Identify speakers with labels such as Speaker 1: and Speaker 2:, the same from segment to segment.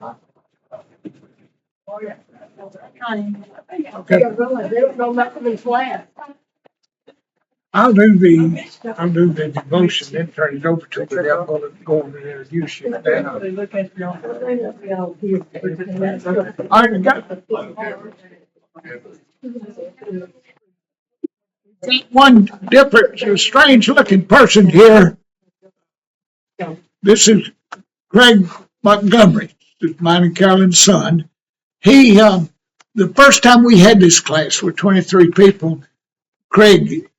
Speaker 1: Okay. I'll do the devotion, then turn it over to you. I'm gonna go over and introduce you. Then I got one different, strange looking person here. This is Craig Montgomery, this is mine and Carolyn's son. He, the first time we had this class with 23 people, Craig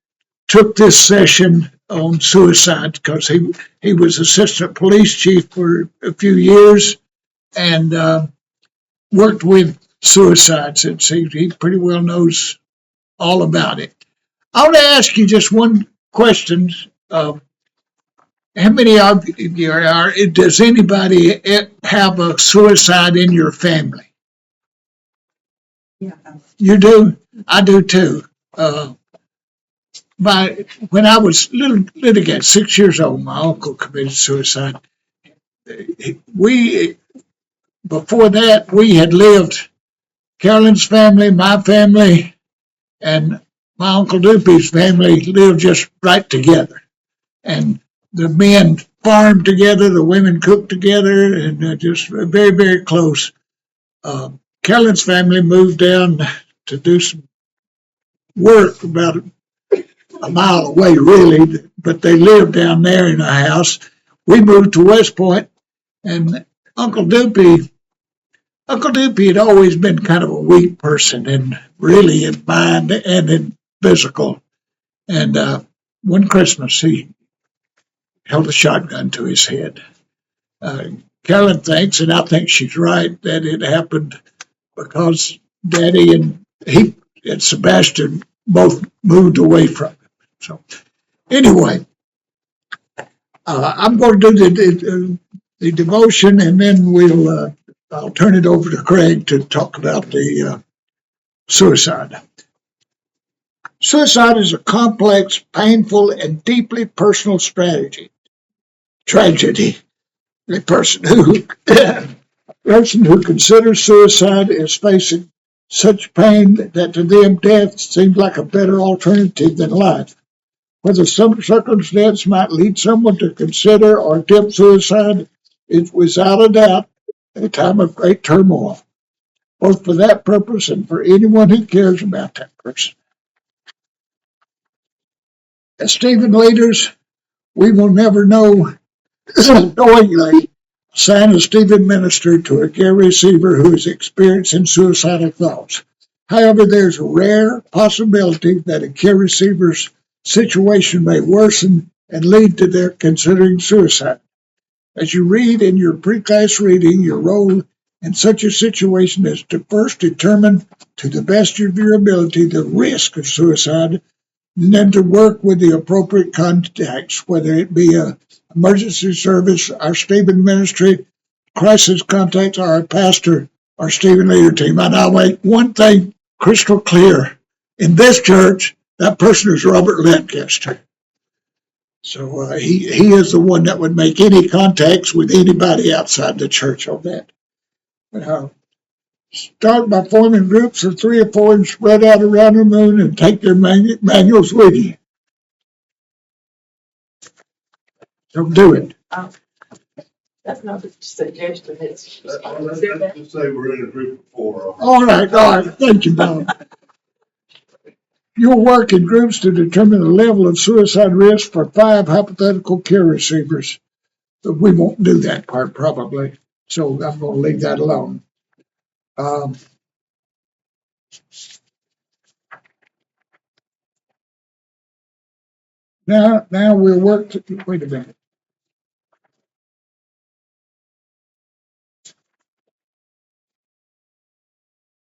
Speaker 1: took this session on suicide because he was assistant police chief for a few years and worked with suicides. And he pretty well knows all about it. I want to ask you just one question. How many of you does anybody have a suicide in your family? Yeah. You do? I do too. When I was little again, 6 years old, my uncle committed suicide. Before that, we had lived, Carolyn's family, my family, and my Uncle Doopy's family lived just right together. And the men farmed together, the women cooked together, and just very, very close. Carolyn's family moved down to do some work about a mile away, really, but they lived down there in a house. We moved to West Point, and Uncle Doopy had always been kind of a weak person, and really in mind and in physical. And one Christmas, he held a shotgun to his head. Carolyn thinks, and I think she's right, that it happened because Daddy and Sebastian both moved away from him. So anyway, I'm going to do the devotion, and then I'll turn it over to Craig to talk about the suicide. Suicide is a complex, painful, and deeply personal tragedy. A person who considers suicide is facing such pain that to them death seems like a better alternative than life. Whether some circumstance might lead someone to consider or attempt suicide is without a doubt a time of great turmoil, both for that purpose and for anyone who cares about that person. As Stephen leaders, we will never know knowingly assign a Stephen minister to a care receiver who is experiencing suicidal thoughts. However, there's a rare possibility that a care receiver's situation may worsen and lead to their considering suicide. As you read in your pre-class reading, your role in such a situation is to first determine to the best of your ability the risk of suicide, and then to work with the appropriate contacts, whether it be a emergency service, our Stephen ministry, crisis contacts, or our pastor, our Stephen leader team. And I'll make one thing crystal clear. In this church, that person is Robert Lancaster. So he is the one that would make any contacts with anybody outside the church on that. Start by forming groups of 3 or 4 and spread out around the moon and take their manuals with you. Don't do it.
Speaker 2: That's not a suggestion. It's
Speaker 3: Just say we're in a group of 4.
Speaker 1: All right. Thank you, Don. You'll work in groups to determine the level of suicide risk for 5 hypothetical care receivers. But we won't do that part probably, so I'm going to leave that alone. Now we'll work. Wait a minute.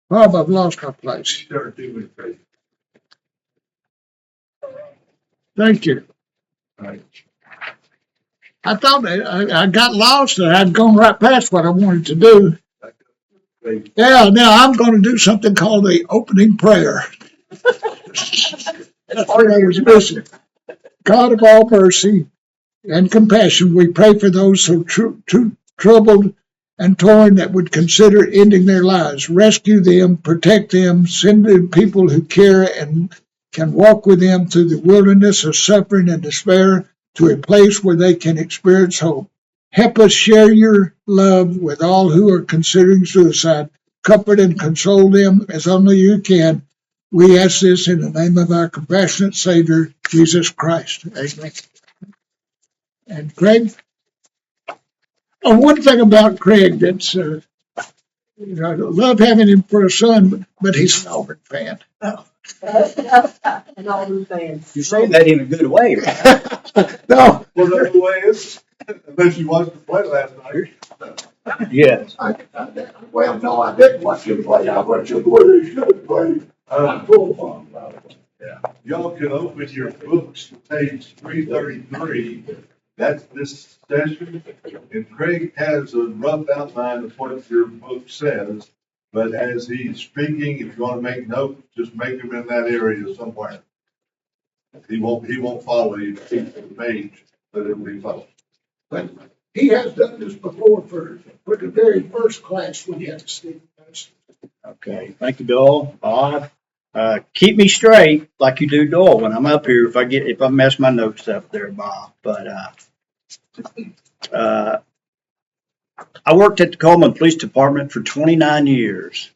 Speaker 1: Bob, I've lost my place. Thank you. I thought I got lost and I'd gone right past what I wanted to do. Yeah, now I'm going to do something called the opening prayer. That's what I was missing. God of all mercy and compassion, we pray for those who troubled and torn that would consider ending their lives. Rescue them, protect them, send in people who care and can walk with them through the wilderness of suffering and despair to a place where they can experience hope. Help us share your love with all who are considering suicide. Comfort and console them as only you can. We ask this in the name of our compassionate Savior, Jesus Christ. Amen. And Craig? Oh, one thing about Craig that's, I love having him for a son, but he's an Auburn fan.
Speaker 2: And all the fans.
Speaker 4: You say that in a good way.
Speaker 1: No,
Speaker 3: Well, that's the way it is. Unless you watched the play last night.
Speaker 4: Yes.
Speaker 1: well, no, I didn't watch him play. I watched him where he should play. I'm full of fun.
Speaker 3: Y'all can open your books to page 333. That's this session. And Craig has a rough outline of what your book says. But as he's speaking, if you want to make notes, just make them in that area somewhere. He won't follow you to the page, but it'll be followed.
Speaker 1: But he has done this before for the very first class we had to see.
Speaker 4: Okay. Thank you, Doyle. Bob. Keep me straight like you do, Doyle, when I'm up here. If I mess my notes up there, Bob. But I worked at the Coleman Police Department for 29 years.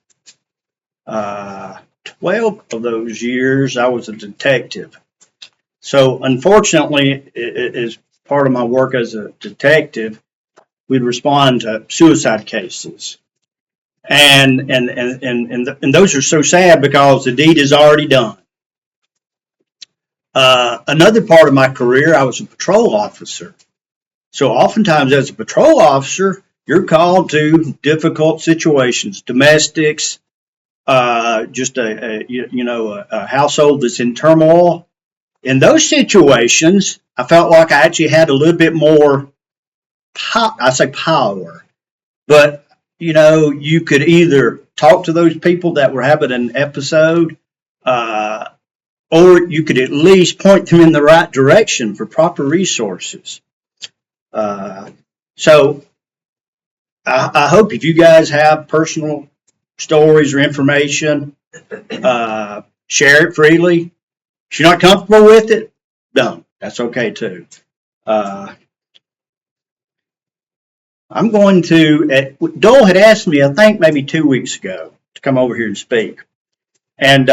Speaker 4: 12 of those years, I was a detective. So, unfortunately, as part of my work as a detective, we'd respond to suicide cases. And those are so sad because the deed is already done. Another part of my career, I was a patrol officer. So oftentimes as a patrol officer, you're called to difficult situations, domestics, just a household that's in turmoil. In those situations, I felt like I actually had a little bit more power, but you could either talk to those people that were having an episode, or you could at least point them in the right direction for proper resources. So I hope if you guys have personal stories or information, share it freely. If you're not comfortable with it, don't. That's okay too. I'm going to, Dole had asked me, I think maybe 2 weeks ago, to come over here and speak. And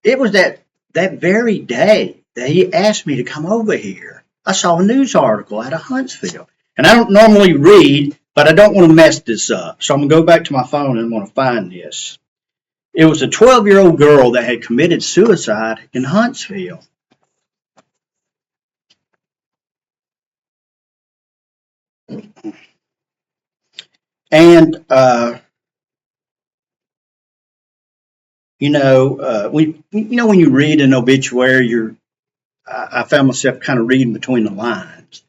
Speaker 4: it was that very day that he asked me to come over here. I saw a news article out of Huntsville. And I don't normally read, but I don't want to mess this up. So I'm going to go back to my phone and want to find this. It was a 12-year-old girl that had committed suicide in Huntsville. And, when you read an obituary, I found myself kind of reading between the lines.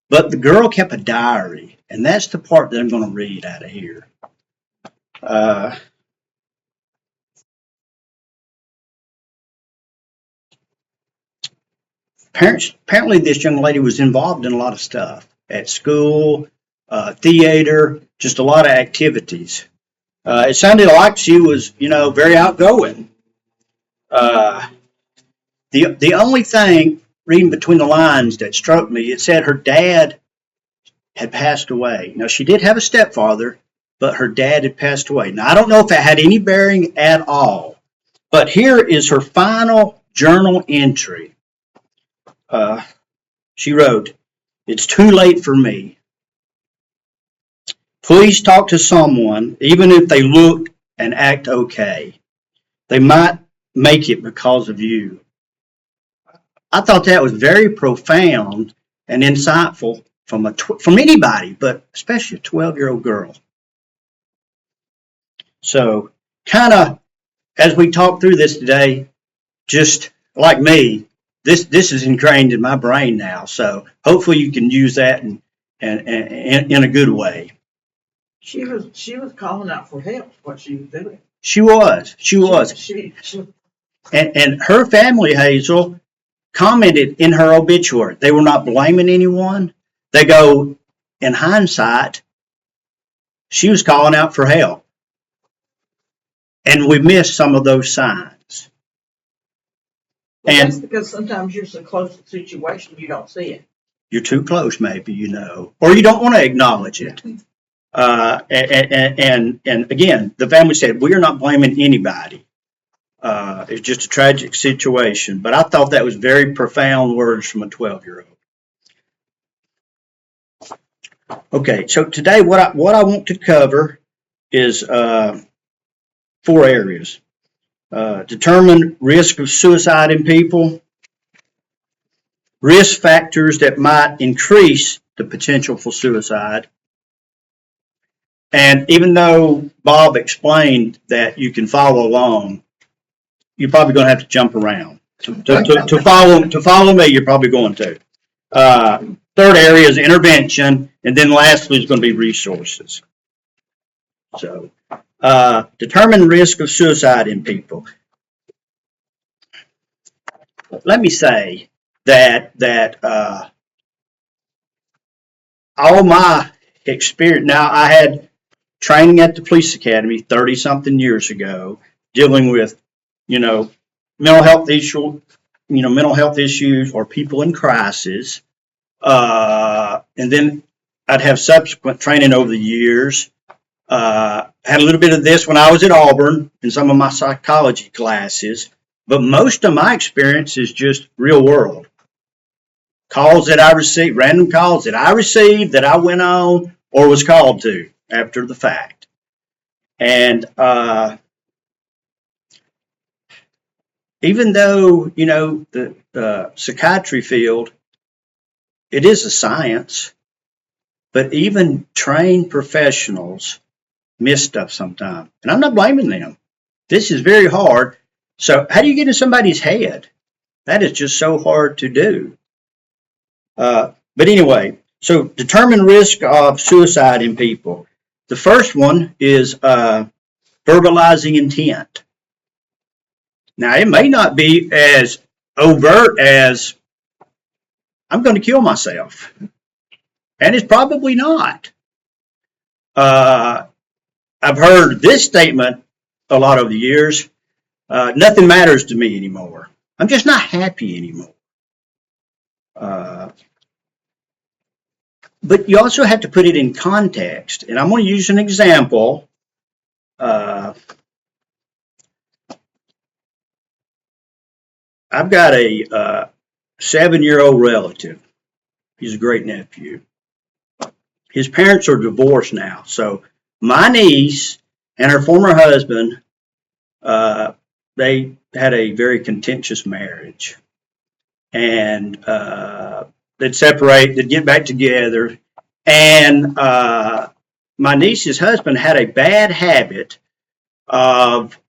Speaker 4: But the girl kept a diary, and that's the part that I'm going to read out of here. Apparently this young lady was involved in a lot of stuff at school, theater, just a lot of activities. It sounded like she was, very outgoing. The only thing reading between the lines that struck me, it said her dad had passed away. Now, she did have a stepfather, but her dad had passed away. Now, I don't know if it had any bearing at all, but here is her final journal entry. She wrote, "It's too late for me. Please talk to someone, even if they look and act okay. They might make it because of you." I thought that was very profound and insightful from anybody, but especially a 12-year-old girl. So, kind of as we talk through this today, just like me, this is ingrained in my brain now. So hopefully you can use that in a good way.
Speaker 2: She was calling out for help, what she was doing.
Speaker 4: She was.
Speaker 2: She
Speaker 4: And her family, Hazel, commented in her obituary. They were not blaming anyone. They go, in hindsight, she was calling out for help. And we missed some of those signs.
Speaker 2: Well,
Speaker 4: And
Speaker 2: that's because sometimes you're so close to the situation, you don't see it.
Speaker 4: you're too close, maybe, or you don't want to acknowledge it. And again, the family said, we are not blaming anybody. It's just a tragic situation. But I thought that was very profound words from a 12-year-old. Okay, so today what I want to cover is 4 areas. Determine risk of suicide in people, risk factors that might increase the potential for suicide. And even though Bob explained that you can follow along, you're probably going to have to jump around. To follow me, you're probably going to. Third area is intervention, and then lastly is going to be resources. So, determine risk of suicide in people. Let me say that all my experience. Now, I had training at the police academy 30-something years ago, dealing with, mental health issues or people in crisis. And then I'd have subsequent training over the years. Had a little bit of this when I was at Auburn in some of my psychology classes, but most of my experience is just real world. Calls that I received, random calls that I received that I went on or was called to after the fact. And even though, the psychiatry field, it is a science, but even trained professionals miss stuff sometimes. And I'm not blaming them. This is very hard. So how do you get in somebody's head? That is just so hard to do. But anyway, so determine risk of suicide in people. The first one is verbalizing intent. Now, it may not be as overt as I'm going to kill myself. And it's probably not. I've heard this statement a lot over the years. Nothing matters to me anymore. I'm just not happy anymore. But you also have to put it in context. And I'm going to use an example. I've got a 7-year-old relative. He's a great nephew. His parents are divorced now. So my niece and her former husband, they had a very contentious marriage. And they'd separate, they'd get back together. And my niece's husband had a bad habit of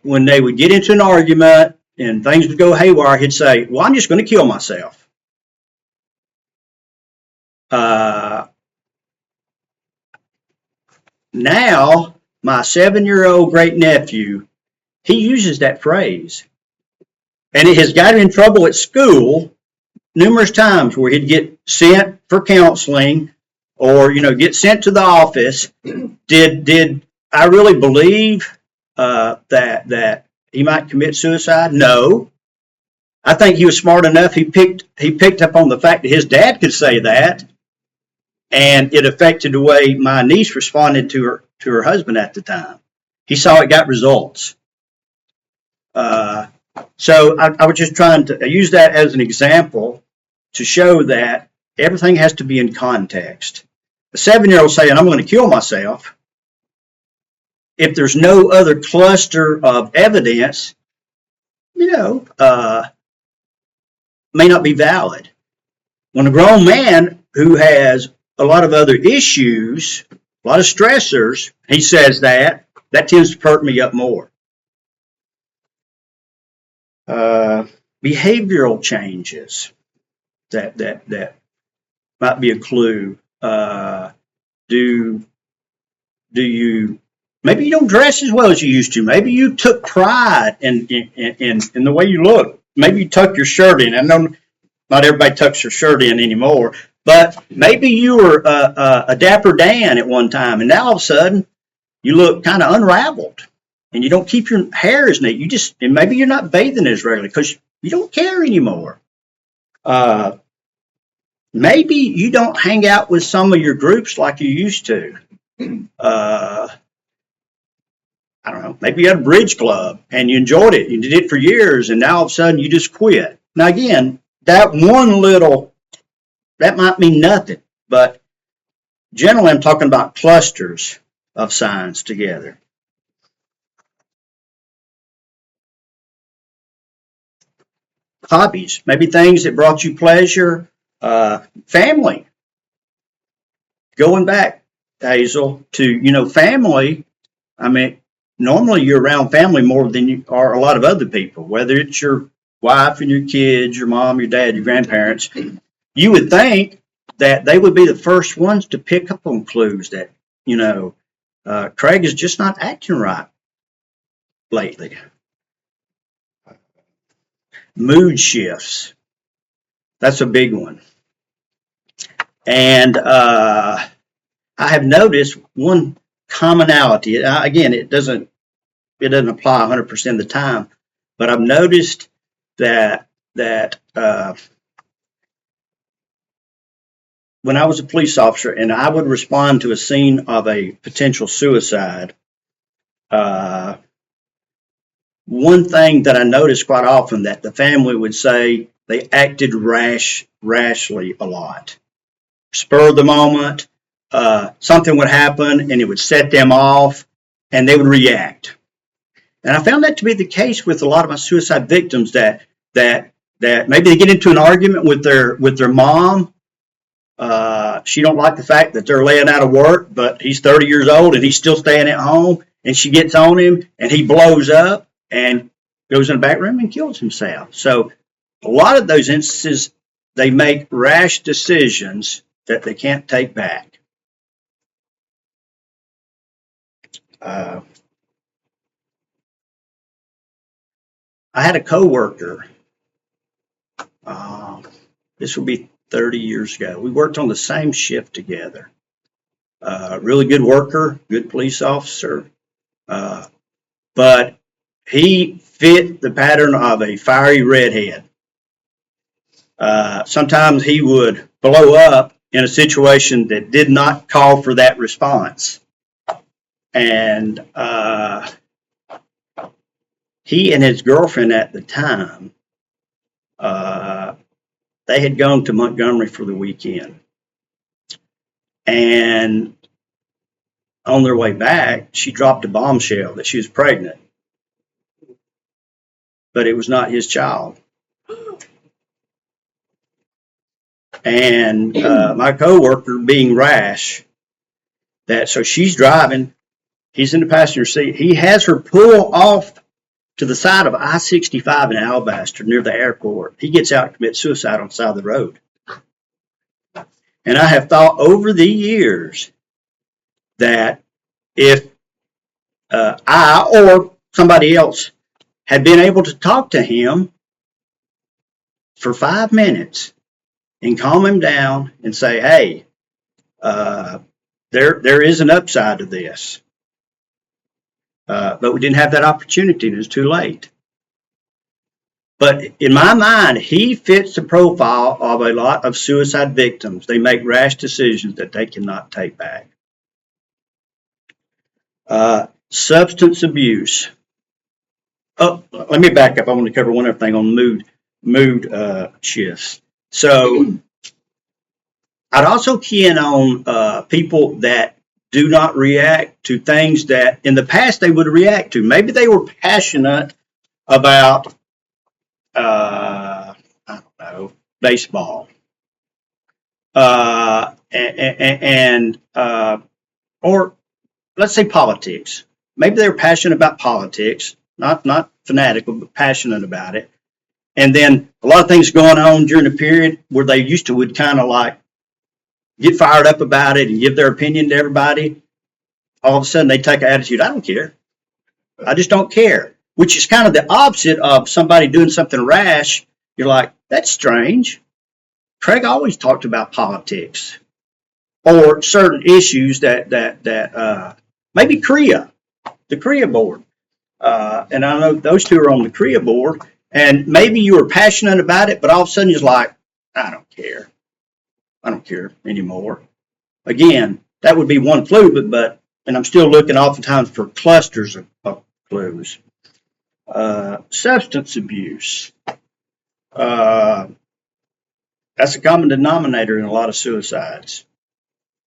Speaker 4: when they would get into an argument and things would go haywire, he'd say, well, I'm just going to kill myself. Now, my 7-year-old great nephew, he uses that phrase. And it has got him in trouble at school numerous times where he'd get sent for counseling or, get sent to the office. Did I really believe that he might commit suicide? No. I think he was smart enough. He picked up on the fact that his dad could say that, and it affected the way my niece responded to her husband at the time. He saw it got results. So I was just trying to use that as an example to show that everything has to be in context. A 7-year-old saying, I'm going to kill myself, if there's no other cluster of evidence, may not be valid. When a grown man who has a lot of other issues, a lot of stressors, he says that tends to perk me up more. Behavioral changes that might be a clue. Do you, maybe you don't dress as well as you used to. Maybe you took pride in the way you look. Maybe you tuck your shirt in. I know not everybody tucks their shirt in anymore, But maybe you were a Dapper Dan at one time, and now all of a sudden you look kind of unraveled, and you don't keep your hair as neat. And maybe you're not bathing as regularly because you don't care anymore. Maybe you don't hang out with some of your groups like you used to. I don't know, maybe you had a bridge club and you enjoyed it. You did it for years and now all of a sudden you just quit. Now again, that might mean nothing, but generally I'm talking about clusters of signs together. Hobbies, maybe things that brought you pleasure. Family. Going back, Hazel, to, family, I mean, normally you're around family more than you are a lot of other people, whether it's your wife and your kids, your mom, your dad, your grandparents. You would think that they would be the first ones to pick up on clues that, Craig is just not acting right lately. Mood shifts. That's a big one. And I have noticed one commonality. Again, it doesn't apply 100% of the time, but I've noticed that when I was a police officer and I would respond to a scene of a potential suicide, one thing that I noticed quite often that the family would say they acted rashly a lot. Spur of the moment, something would happen and it would set them off and they would react. And I found that to be the case with a lot of my suicide victims that maybe they get into an argument with their mom. She don't like the fact that they're laying out of work, but he's 30 years old and he's still staying at home, and she gets on him and he blows up and goes in the back room and kills himself. So a lot of those instances, they make rash decisions that they can't take back. I had a coworker. This will be 30 years ago. We worked on the same shift together. Really good worker, good police officer, but he fit the pattern of a fiery redhead. Sometimes he would blow up in a situation that did not call for that response. And he and his girlfriend at the time, they had gone to Montgomery for the weekend. And on their way back, she dropped a bombshell that she was pregnant. But it was not his child. And my coworker, being rash, so she's driving, he's in the passenger seat. He has her pull off to the side of I-65 in Alabaster near the airport. He gets out and commits suicide on the side of the road. And I have thought over the years that if I or somebody else had been able to talk to him for 5 minutes and calm him down and say, hey, there is an upside to this. But we didn't have that opportunity and it was too late. But in my mind, he fits the profile of a lot of suicide victims. They make rash decisions that they cannot take back. Substance abuse. Oh, let me back up. I want to cover one other thing on mood shifts. So I'd also key in on people that do not react to things that in the past they would react to. Maybe they were passionate about, I don't know, baseball. Or let's say politics. Maybe they were passionate about politics, not fanatical, but passionate about it. And then a lot of things going on during the period where they would kind of like get fired up about it and give their opinion to everybody. All of a sudden they take an attitude, I don't care. I just don't care, which is kind of the opposite of somebody doing something rash. You're like, that's strange. Craig always talked about politics or certain issues that maybe the CREA board. And I know those two are on the CREA board, and maybe you were passionate about it, but all of a sudden you're like, I don't care. I don't care anymore. Again, that would be one clue, and I'm still looking oftentimes for clusters of clues. Substance abuse. That's a common denominator in a lot of suicides.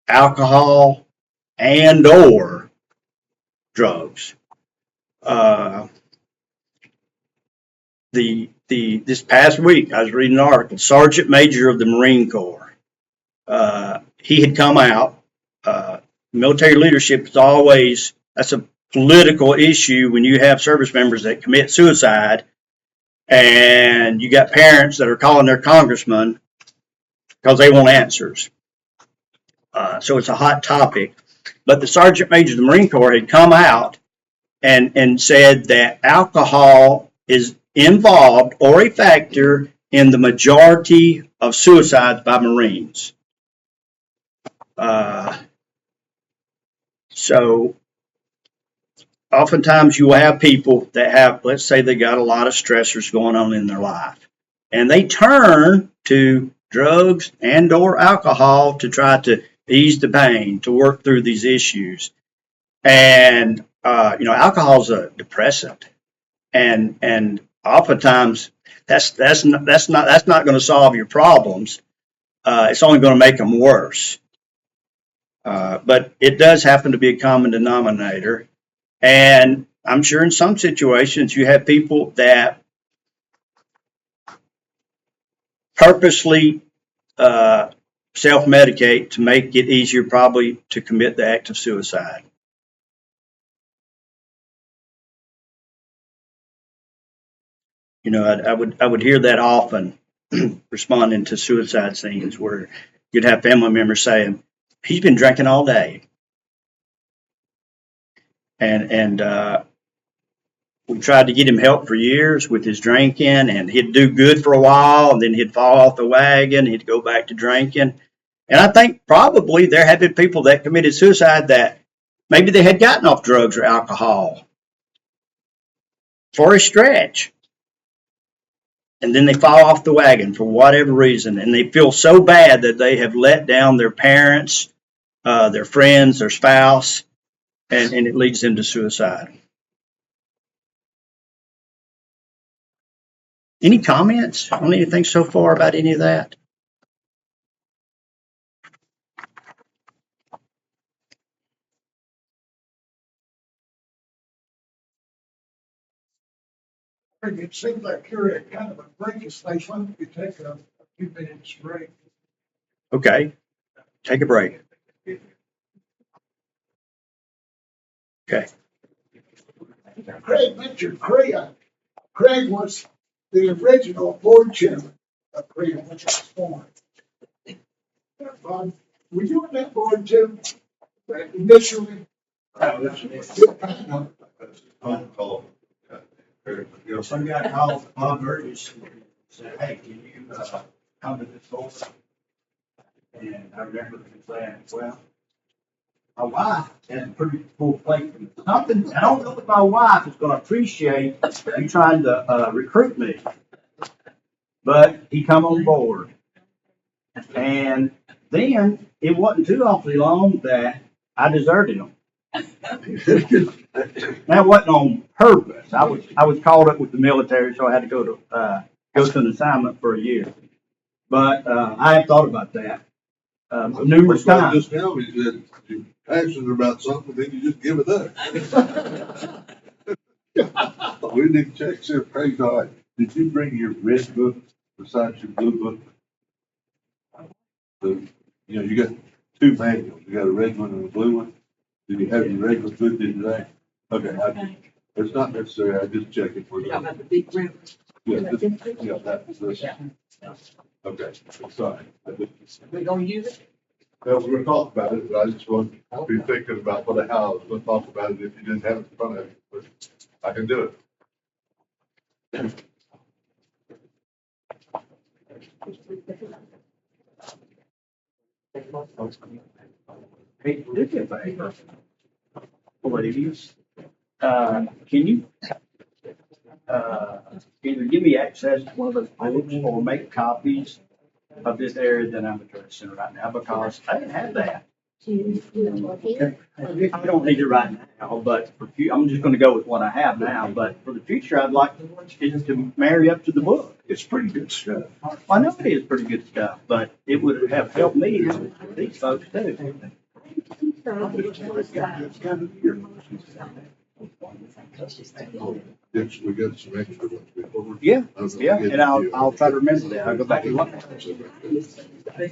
Speaker 4: Alcohol and or drugs. This past week, I was reading an article. Sergeant Major of the Marine Corps. He had come out. Military leadership is always, that's a political issue when you have service members that commit suicide, and you got parents that are calling their congressman because they want answers. So it's a hot topic. But the Sergeant Major of the Marine Corps had come out and said that alcohol is involved or a factor in the majority of suicides by Marines. So oftentimes you will have people that have, let's say they got a lot of stressors going on in their life, and they turn to drugs and or alcohol to try to ease the pain, to work through these issues. And alcohol is a depressant, and oftentimes that's not going to solve your problems. It's only going to make them worse. But it does happen to be a common denominator. And I'm sure in some situations you have people that purposely self-medicate to make it easier probably to commit the act of suicide. I would hear that often responding to suicide scenes where you'd have family members saying, he's been drinking all day. And we tried to get him help for years with his drinking, and he'd do good for a while, and then he'd fall off the wagon, he'd go back to drinking. And I think probably there have been people that committed suicide that maybe they had gotten off drugs or alcohol for a stretch, and then they fall off the wagon for whatever reason, and they feel so bad that they have let down their parents, their friends, their spouse, and it leads them to suicide. Any comments on anything so far about any of that?
Speaker 1: It seems like you're at kind of a breaking stage. Why don't you take a few minutes break?
Speaker 4: Okay, take a break. Okay.
Speaker 1: Craig mentioned CREA. Craig was the original board chairman of CREA, which was formed. Were you on that board too? Initially?
Speaker 4: Some guy called Bob Burgess and said, hey, can you come to this board? And I remember him saying, well, my wife has a pretty full plate. Something, I don't know if my wife is going to appreciate you trying to recruit me. But he come on board. And then it wasn't too awfully long that I deserted him. That wasn't on purpose. I was called up with the military, so I had to go to an assignment for a year. But I have thought about that numerous times.
Speaker 3: Just now, he said, you're passionate about something, then you just give it up. We need to check, see if Craig's all right. Did you bring your red book besides your blue book? You got two manuals. You got a red one and a blue one. Did you have your regular book today? Okay, it's not necessary. I just check it for you.
Speaker 2: About the big river.
Speaker 3: Yeah, that was this. Okay, sorry.
Speaker 2: We gonna use it?
Speaker 3: Well, we're gonna talk about it, but I just want to be thinking about how I was gonna talk about it if you didn't have it in front of you, but I can do it.
Speaker 4: Hey, do me a favor, please. Can you, either give me access to one of those books or make copies of this area that I'm addressing right now, because I didn't have that. I don't need it right now, but I'm just gonna go with what I have now, but for the future, I'd like it to marry up to the book.
Speaker 3: It's pretty good stuff.
Speaker 4: I know it is pretty good stuff, but it would have helped me with these folks too.
Speaker 3: Yes, we got some extra ones before.
Speaker 4: Yeah, yeah, and I'll try to remember that. I'll go back and look.
Speaker 5: I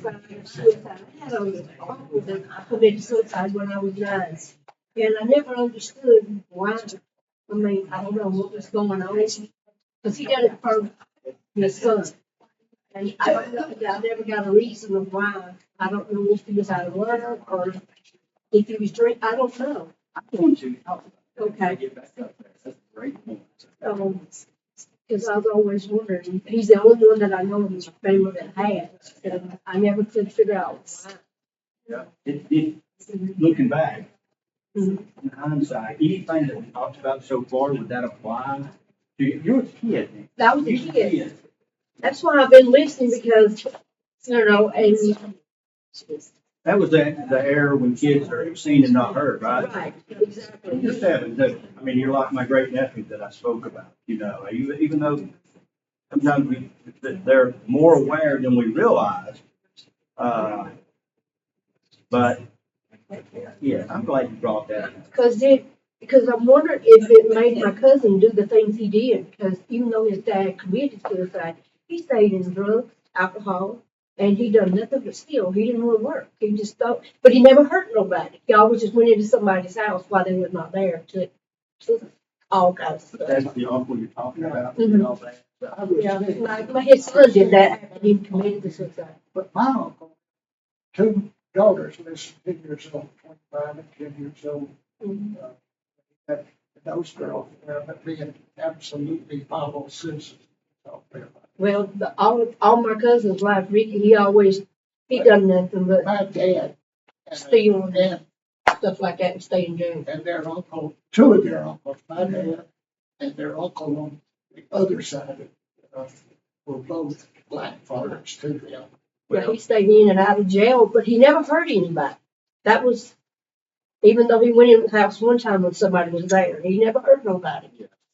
Speaker 5: committed suicide when I was 9, and I never understood why. I mean, I don't know what was going on, because he did it for his son. And I don't know, I never got a reason of why. I don't know if he was out of work or if he was drink, I don't know.
Speaker 4: I'm going to.
Speaker 5: Okay.
Speaker 4: Get back up there. That's a great point.
Speaker 5: Because I was always wondering, he's the only one that I know in his family that has, and I never could figure out why.
Speaker 4: Yeah. Looking back,
Speaker 5: Mhm.
Speaker 4: in hindsight, anything that we talked about so far, would that apply to you? You're a kid. Nick.
Speaker 5: That was a
Speaker 4: You're
Speaker 5: kid. That's why I've been listening because, and
Speaker 4: That was the era when kids are seen and not heard, right?
Speaker 5: right, exactly.
Speaker 4: You seven, too. I mean, you're like my great nephew that I spoke about, even though sometimes they're more aware than we realize. But, yeah, I'm glad you brought that up.
Speaker 5: Because I'm wondering if it made my cousin do the things he did, because even though his dad committed suicide, he stayed in drugs, alcohol, and he done nothing but steal. He didn't want to work. He just thought, but he never hurt nobody. He always just went into somebody's house while they were not there to all kinds of stuff.
Speaker 4: That's the uncle you're talking about.
Speaker 5: Mhm.
Speaker 4: and all that.
Speaker 5: Yeah, his son did that after he committed the suicide.
Speaker 1: But my uncle, 2 daughters, less than 10 years old, 25 and 10 years old.
Speaker 5: Mhm.
Speaker 1: That those girls, being absolutely model citizens. out there.
Speaker 5: Well, all my cousins like Ricky, he done nothing but
Speaker 1: My dad.
Speaker 5: steal
Speaker 1: And,
Speaker 5: and stuff like that and stay in jail.
Speaker 1: and their uncle, 2 of their uncles, my dad and their uncle on the other side, were both black fathers to them.
Speaker 5: Yeah, he stayed in and out of jail, but he never hurt anybody. That was, even though he went in the house one time when somebody was there, he never hurt nobody.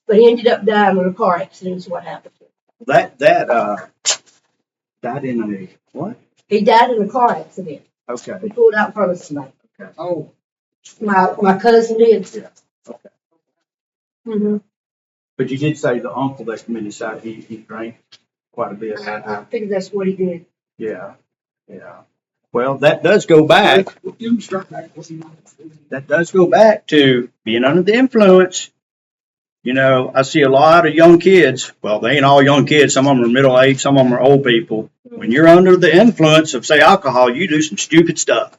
Speaker 5: But he ended up dying in a car accident is what happened to him.
Speaker 4: That died in the, what?
Speaker 5: He died in a car accident.
Speaker 4: Okay.
Speaker 5: He pulled out in front of somebody.
Speaker 1: Oh,
Speaker 5: My cousin did.
Speaker 4: Yeah. Okay.
Speaker 5: Mm-hmm.
Speaker 4: But you did say the uncle that committed suicide, he drank quite a bit.
Speaker 5: I think that's what he did.
Speaker 4: Yeah, yeah. Well, that does go back.
Speaker 1: you can start back with you.
Speaker 4: That does go back to being under the influence. I see a lot of young kids. Well, they ain't all young kids. Some of them are middle aged. Some of them are old people. When you're under the influence of, say, alcohol, you do some stupid stuff.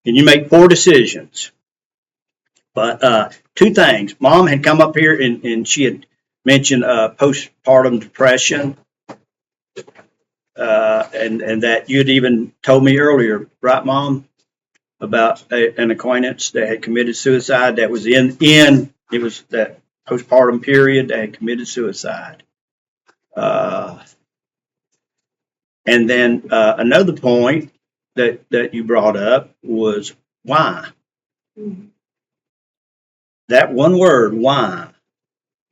Speaker 4: And you make poor decisions. But 2 things. Mom had come up here and she had mentioned postpartum depression. And that you'd even told me earlier, right, Mom, about an acquaintance that had committed suicide that was it was that postpartum period that had committed suicide. And then another point that you brought up was why.
Speaker 5: Mhm.
Speaker 4: That one word, why,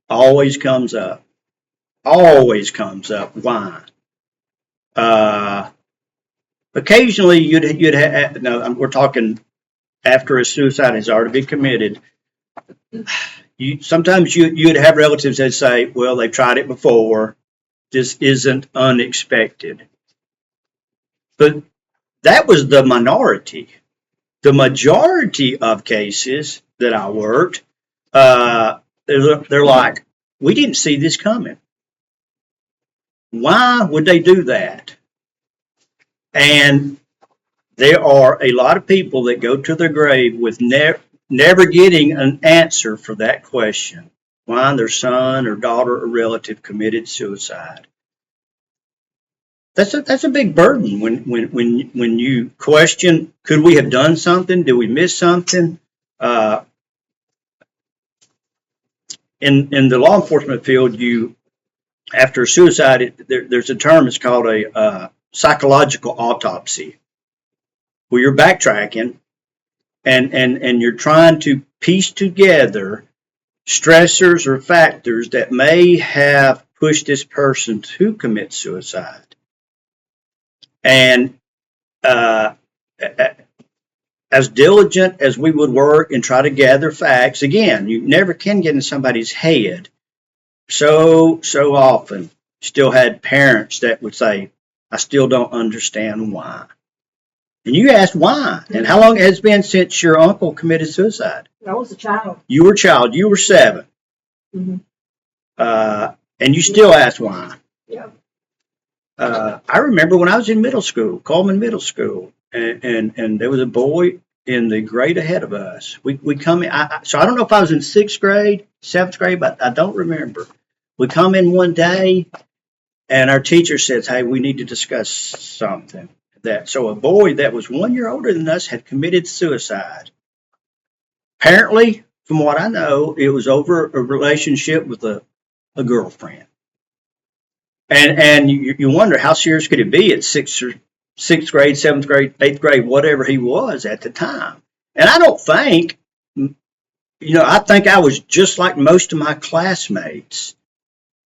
Speaker 4: always comes up. Always comes up. Why? Occasionally you'd have, no, we're talking after a suicide has already been committed. Sometimes you'd have relatives that say, well, they've tried it before. This isn't unexpected. But that was the minority. The majority of cases that I worked, they're like, we didn't see this coming. Why would they do that? And there are a lot of people that go to their grave with never getting an answer for that question. Why their son or daughter or relative committed suicide. that's a big burden when you question, could we have done something? Did we miss something? In the law enforcement field, after suicide, there's a term, it's called a psychological autopsy, where you're backtracking and you're trying to piece together stressors or factors that may have pushed this person to commit suicide. And as diligent as we would work and try to gather facts, again, you never can get in somebody's head. So often, still had parents that would say, I still don't understand why. And you asked why. And how long has it been since your uncle committed suicide?
Speaker 5: I was a child.
Speaker 4: You were a child. You were 7.
Speaker 5: Mhm.
Speaker 4: And you still asked why.
Speaker 5: Yeah.
Speaker 4: I remember when I was in middle school, Coleman Middle School, and there was a boy in the grade ahead of us. We come in, so I don't know if I was in 6th grade, 7th grade, but I don't remember. We come in one day, and our teacher says, hey, we need to discuss something. So a boy that was 1 year older than us had committed suicide. Apparently, from what I know, it was over a relationship with a girlfriend. And you wonder, how serious could it be at 6th grade, 7th grade, 8th grade, whatever he was at the time. And I don't think, I think I was just like most of my classmates.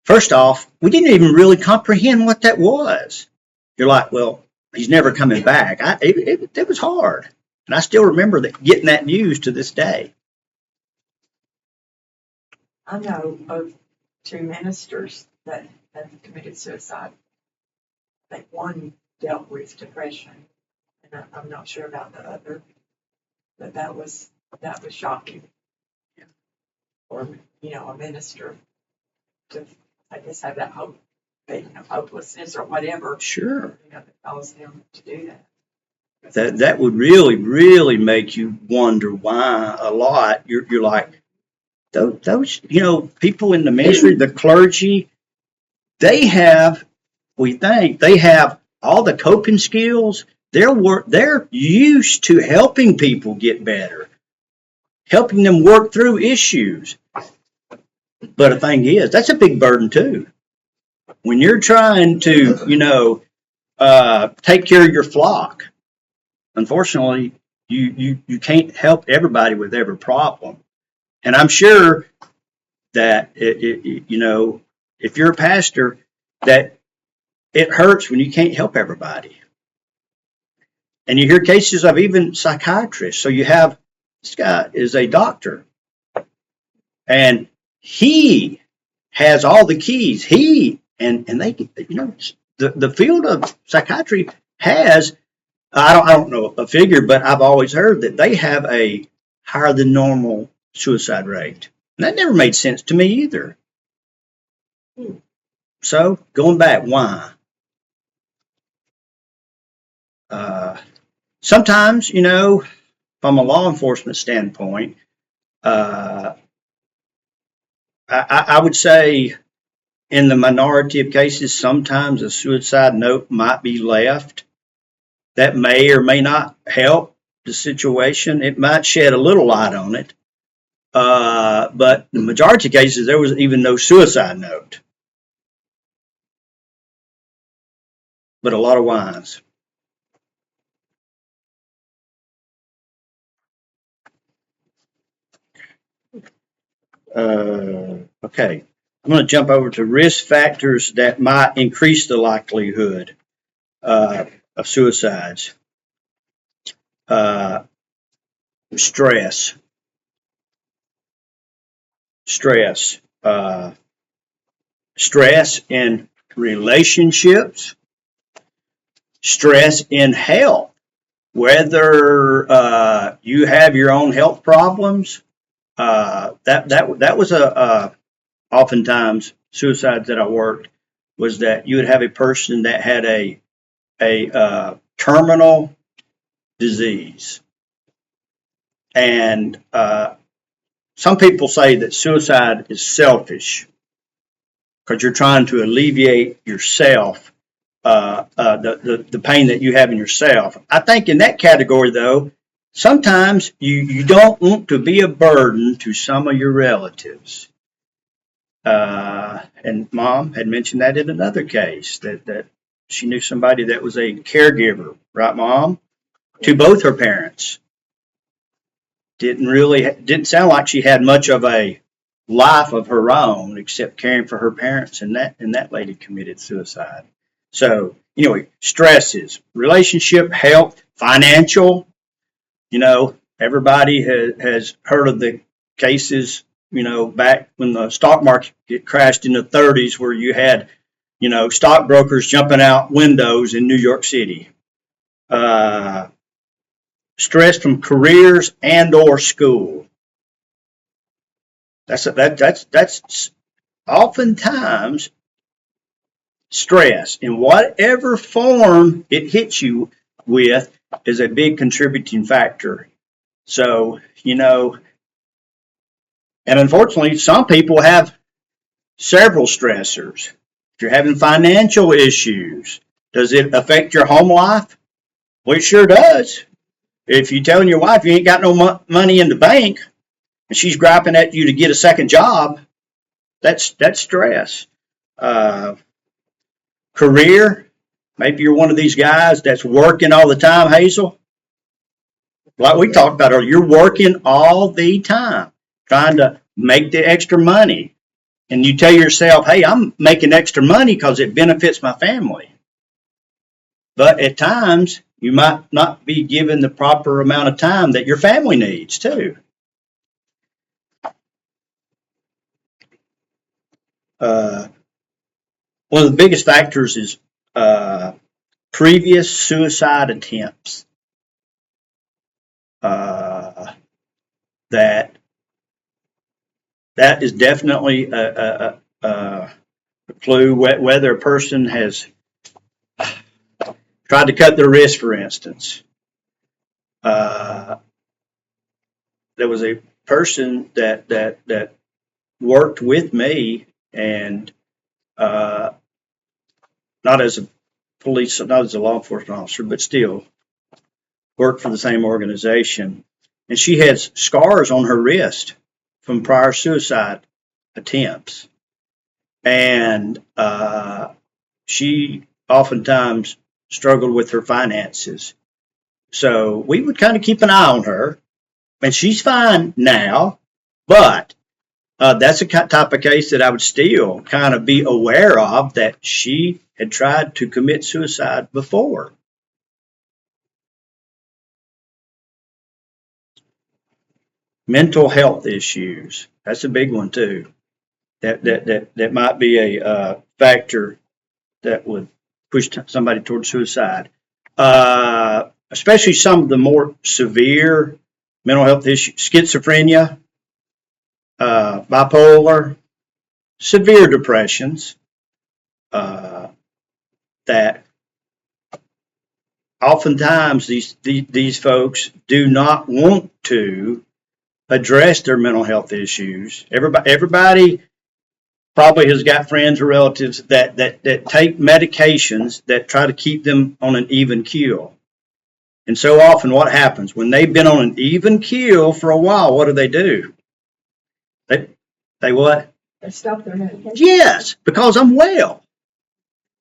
Speaker 4: First off, we didn't even really comprehend what that was. You're like, well, he's never coming back. It was hard. And I still remember getting that news to this day.
Speaker 2: I know of 2 ministers that have committed suicide. I think one dealt with depression, and I'm not sure about the other, but that was shocking. Or, a minister to, I guess, have that hope, hopelessness or whatever,
Speaker 4: Sure.
Speaker 2: that caused them to do that.
Speaker 4: That would really, really make you wonder why a lot. You're like, those people in the ministry, the clergy, we think they have all the coping skills. They're used to helping people get better, helping them work through issues. But the thing is, that's a big burden too. When you're trying to, take care of your flock, unfortunately, you can't help everybody with every problem. And I'm sure that, if you're a pastor, that it hurts when you can't help everybody. And you hear cases of even psychiatrists. So you have, this guy is a doctor, and he has all the keys. And they, the field of psychiatry has, I don't know a figure, but I've always heard that they have a higher than normal suicide rate. And that never made sense to me either. So going back, why? Sometimes, from a law enforcement standpoint, I would say in the minority of cases, sometimes a suicide note might be left. That may or may not help the situation. It might shed a little light on it. But in the majority of cases, there was even no suicide note. But a lot of whys. Okay, I'm going to jump over to risk factors that might increase the likelihood of suicides. Stress, stress in relationships, stress in health, whether you have your own health problems. That was oftentimes suicides that I worked, was that you would have a person that had a terminal disease. And some people say that suicide is selfish because you're trying to alleviate yourself the pain that you have in yourself. I think in that category, though, sometimes you don't want to be a burden to some of your relatives. And Mom had mentioned that in another case, that she knew somebody that was a caregiver, right, Mom, to both her parents. Didn't sound like she had much of a life of her own except caring for her parents, and that lady committed suicide. So, anyway, stresses, relationship, health, financial, everybody has heard of the cases, back when the stock market crashed in the 30s where you had, stockbrokers jumping out windows in New York City. Stress from careers and or school. That's oftentimes stress in whatever form it hits you with is a big contributing factor. So, and unfortunately, some people have several stressors. If you're having financial issues, does it affect your home life? Well, it sure does. If you're telling your wife you ain't got no money in the bank and she's griping at you to get a second job, that's stress. Career, maybe you're one of these guys that's working all the time, Hazel. Like we talked about earlier, you're working all the time trying to make the extra money. And you tell yourself, hey, I'm making extra money because it benefits my family. But at times, you might not be given the proper amount of time that your family needs, too. One of the biggest factors is previous suicide attempts. That is definitely a clue whether a person has tried to cut their wrist, for instance. There was a person that worked with me, and not as a police, not as a law enforcement officer, but still worked for the same organization. And she had scars on her wrist from prior suicide attempts. And she oftentimes struggled with her finances. So we would kind of keep an eye on her. And she's fine now, but that's a type of case that I would still kind of be aware of, that she had tried to commit suicide before. Mental health issues. That's a big one too. That might be a factor that would push somebody towards suicide. Especially some of the more severe mental health issues, schizophrenia, bipolar, severe depressions, that oftentimes these folks do not want to address their mental health issues. Everybody probably has got friends or relatives that take medications that try to keep them on an even keel. And so often what happens when they've been on an even keel for a while, what do? They what?
Speaker 2: They stop their medication.
Speaker 4: Yes, because I'm well.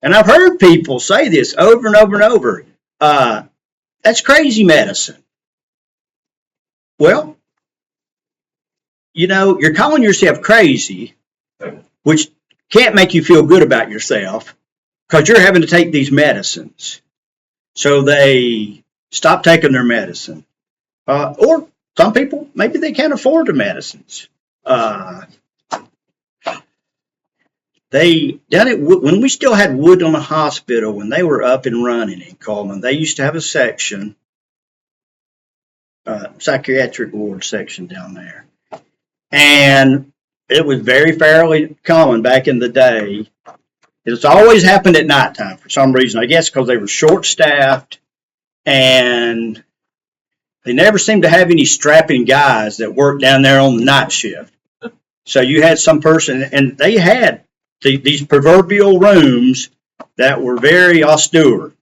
Speaker 4: And I've heard people say this over and over and over. That's crazy medicine. Well, you're calling yourself crazy, which can't make you feel good about yourself because you're having to take these medicines. So they stop taking their medicine. Or some people, maybe they can't afford the medicines. They done it when we still had Woodlawn Hospital, when they were up and running in Coleman. They used to have a section, psychiatric ward section down there. And it was fairly common back in the day. It's always happened at nighttime for some reason. I guess because they were short-staffed and they never seemed to have any strapping guys that worked down there on the night shift. So you had some person, and they had these proverbial rooms that were very austere.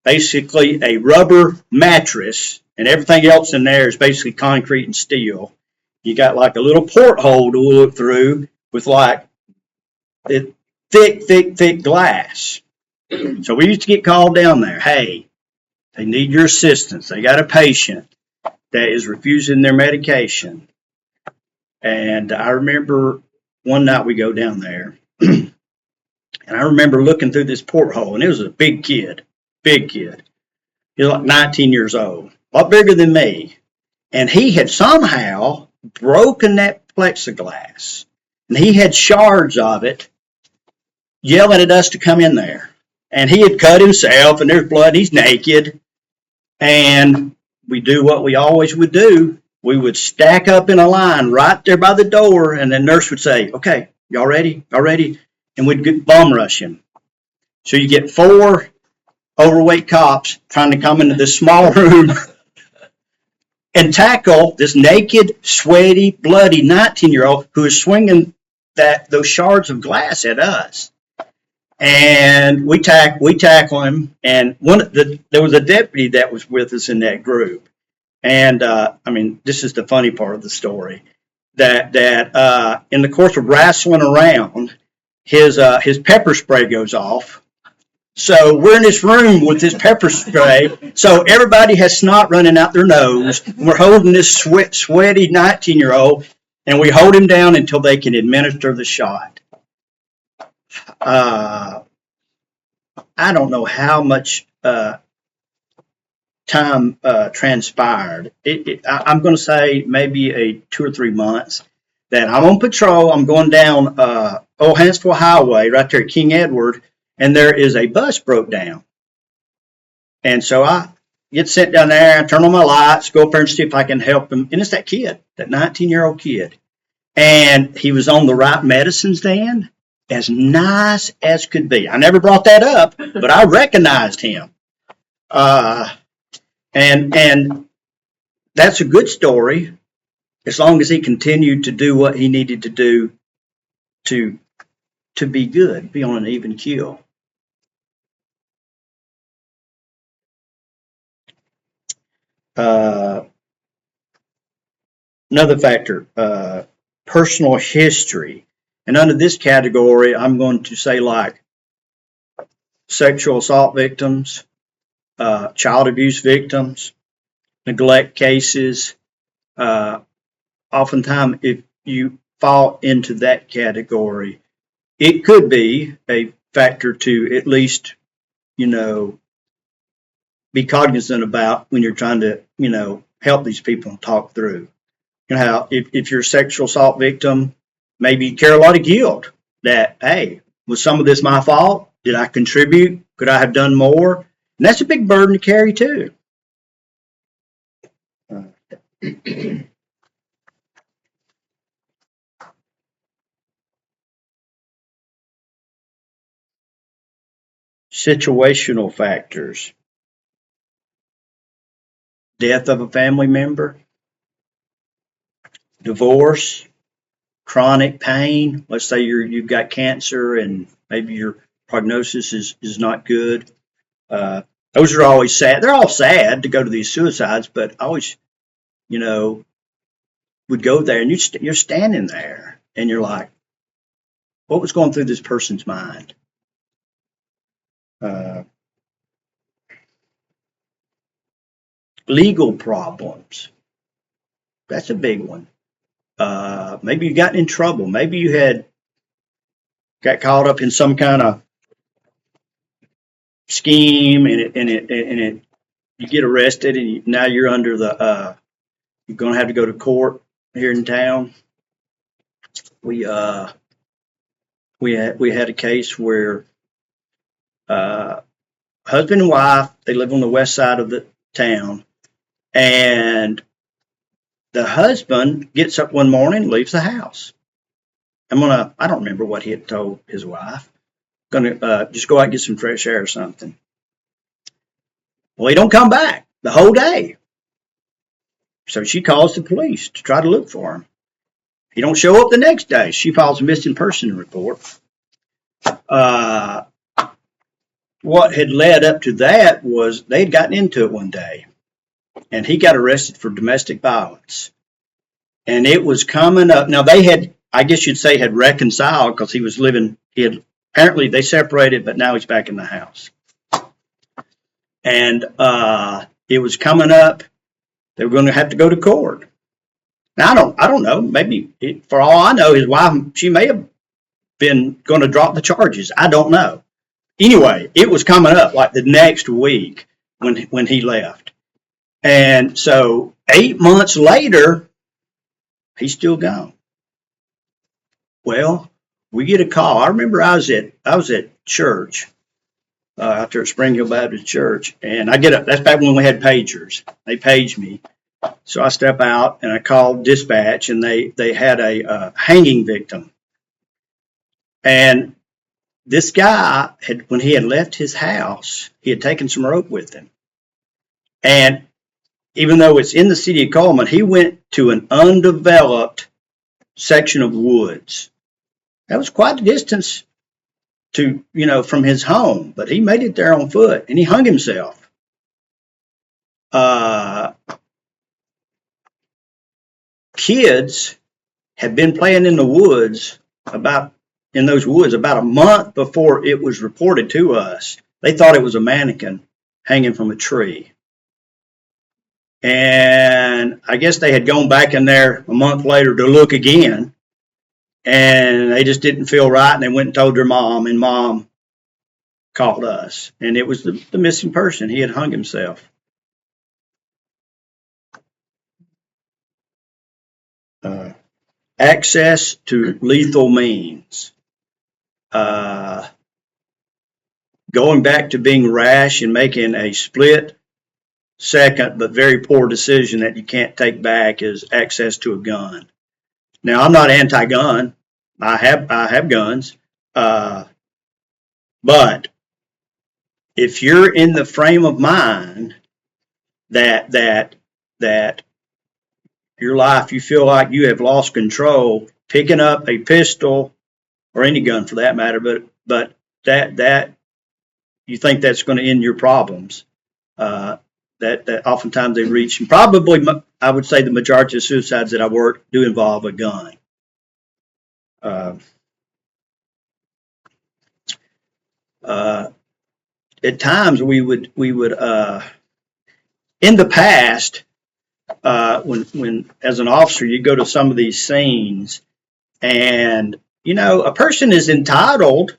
Speaker 4: Basically a rubber mattress, and everything else in there is basically concrete and steel. You got like a little porthole to look through with like it, thick glass. So we used to get called down there. Hey, they need your assistance. They got a patient that is refusing their medication. And I remember one night we go down there, and I remember looking through this porthole, and it was a big kid. He was like 19 years old, a lot bigger than me. And he had somehow broken that plexiglass, and he had shards of it yelling at us to come in there. And he had cut himself, and there's blood, he's naked. And we do what we always would do. We would stack up in a line right there by the door, and the nurse would say, okay, y'all ready? And we'd bum rush him. So you get 4 overweight cops trying to come into this small room and tackle this naked, sweaty, bloody 19-year-old who is swinging those shards of glass at us. And we tackle him, and there was a deputy that was with us in that group. And this is the funny part of the story, that in the course of wrestling around, his pepper spray goes off. So we're in this room with this pepper spray. So everybody has snot running out their nose. We're holding this sweaty 19-year-old, and we hold him down until they can administer the shot. I don't know how much time transpired. I'm going to say maybe 2 or 3 months that I'm on patrol. I'm going down Old Hansville Highway right there at King Edward, and there is a bus broke down. And so I get sent down there, I turn on my lights, go up there and see if I can help him. And it's that kid, that 19-year-old kid. And he was on the right medicines then, as nice as could be. I never brought that up, but I recognized him. And that's a good story, as long as he continued to do what he needed to do to be good, be on an even keel. Another factor, personal history. And under this category, I'm going to say like sexual assault victims, child abuse victims, neglect cases. Oftentimes, if you fall into that category, it could be a factor to at least, be cognizant about when you're trying to, help these people and talk through. How if you're a sexual assault victim, maybe you carry a lot of guilt that, hey, was some of this my fault? Did I contribute? Could I have done more? And that's a big burden to carry too. Situational factors. Death of a family member, divorce, chronic pain. Let's say you've got cancer and maybe your prognosis is not good. Those are always sad. They're all sad to go to these suicides, but I always, would go there and you're standing there and you're like, what was going through this person's mind? Legal problems. That's a big one. Maybe you got in trouble. Maybe you got caught up in some kind of scheme and you get arrested and now you're under you're going to have to go to court here in town. We had a case where husband and wife, they live on the west side of the town, and the husband gets up one morning and leaves the house. I don't remember what he had told his wife. Gonna just go out and get some fresh air or something. Well, he don't come back the whole day. So she calls the police to try to look for him. He don't show up the next day. She files a missing person report. what had led up to that was they'd gotten into it one day, and he got arrested for domestic violence. And it was coming up. Now they had, I guess you'd say, had reconciled because he was living. Apparently they separated, but now he's back in the house. And it was coming up. They were going to have to go to court. Now I don't know. Maybe for all I know, his wife, she may have been going to drop the charges. I don't know. Anyway, it was coming up like the next week when he left. And so 8 months later, he's still gone. Well, we get a call. I remember I was at church out there at Spring Hill Baptist Church, and I get up. That's back when we had pagers. They paged me, so I step out and I called dispatch, and they had a hanging victim. And this guy when he had left his house, he had taken some rope with him, and even though it's in the city of Coleman, he went to an undeveloped section of woods. That was quite a distance from his home, but he made it there on foot and he hung himself. Kids had been playing in those woods about a month before it was reported to us. They thought it was a mannequin hanging from a tree. And I guess they had gone back in there a month later to look again, and they just didn't feel right, and they went and told their mom, and mom called us, and it was the missing person. He had hung himself. Access to lethal means. Going back to being rash and making a split-second but very poor decision that you can't take back is access to a gun. Now, I'm not anti-gun. I have guns, but if you're in the frame of mind that your life, you feel like you have lost control, picking up a pistol or any gun for that matter, but that you think that's going to end your problems, that oftentimes they reach, and probably I would say the majority of suicides that I work do involve a gun. At times we would in the past, when as an officer you go to some of these scenes, and a person is entitled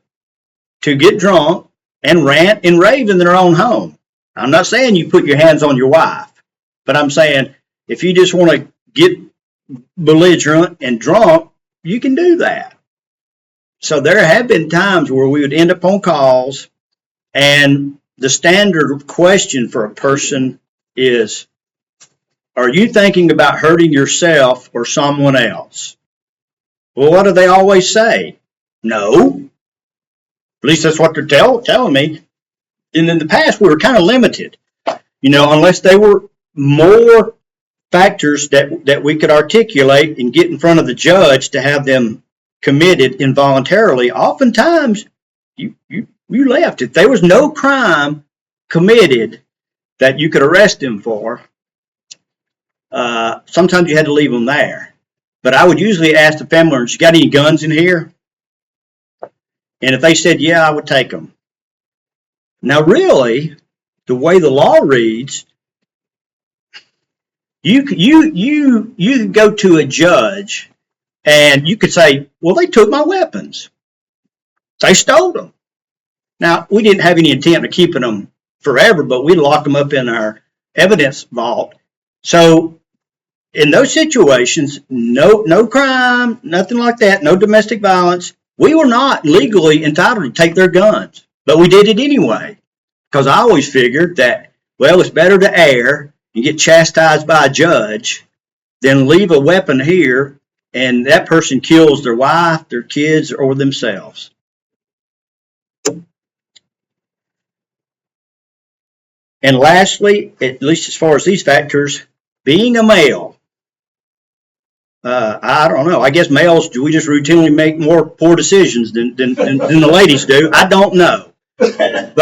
Speaker 4: to get drunk and rant and rave in their own home. I'm not saying you put your hands on your wife, but I'm saying if you just want to get belligerent and drunk, you can do that. So there have been times where we would end up on calls, and the standard question for a person is, are you thinking about hurting yourself or someone else? Well, what do they always say? No. At least that's what they're telling me. And in the past, we were kind of limited, unless they were more factors that we could articulate and get in front of the judge to have them committed involuntarily. Oftentimes, you left. If there was no crime committed that you could arrest him for, sometimes you had to leave them there. But I would usually ask the family members, you got any guns in here? And if they said, yeah, I would take them. Now, really, the way the law reads, you could go to a judge and you could say, well, they took my weapons. They stole them. Now, we didn't have any intent of keeping them forever, but we locked them up in our evidence vault. So in those situations, no crime, nothing like that, no domestic violence. We were not legally entitled to take their guns, but we did it anyway, because I always figured that, well, it's better to err and get chastised by a judge than leave a weapon here and that person kills their wife, their kids, or themselves. And lastly, at least as far as these factors, being a male. I don't know. I guess males, do we just routinely make more poor decisions than the ladies do? I don't know. I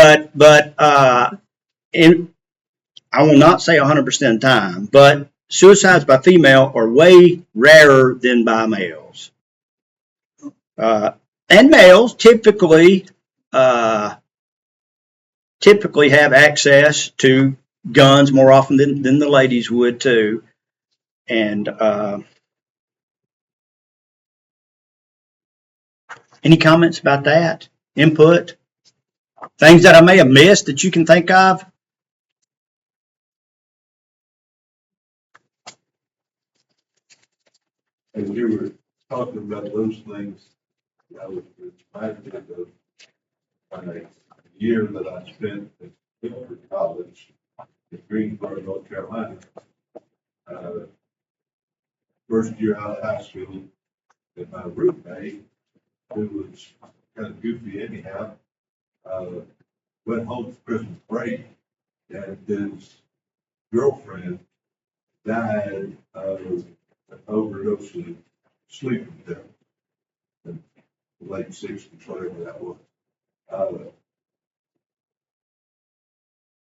Speaker 4: will not say 100% of the time, but suicides by female are way rarer than by males. And males typically have access to guns more often than the ladies would too. And any comments about that? Input? Things that I may have missed that you can think of?
Speaker 3: As you were talking about those things, I was reminded of a year that I spent at Guilford College in Greensboro, North Carolina. First year out of high school, and my roommate, who was kind of goofy anyhow, went home for Christmas break, and his girlfriend died of an overdose of sleeping pills in the late 60s, whatever that was.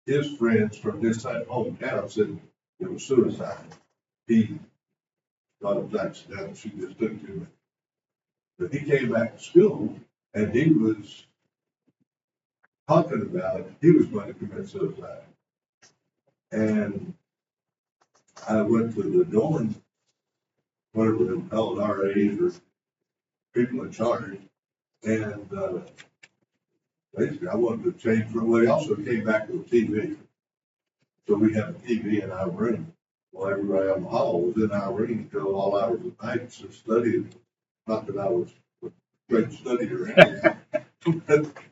Speaker 3: His friends from his hometown said it was suicide. He thought it was accidental. She just took to it. But he came back to school and he was talking about he was going to commit suicide. And I went to the dorm, whatever they call it, RAs or people in charge, and basically I wanted to change room. Well, he also came back with a TV. So we had a TV in our room. Well, everybody in the hall was in our room until all hours of night, so studying. Not that I was a great studier or anything.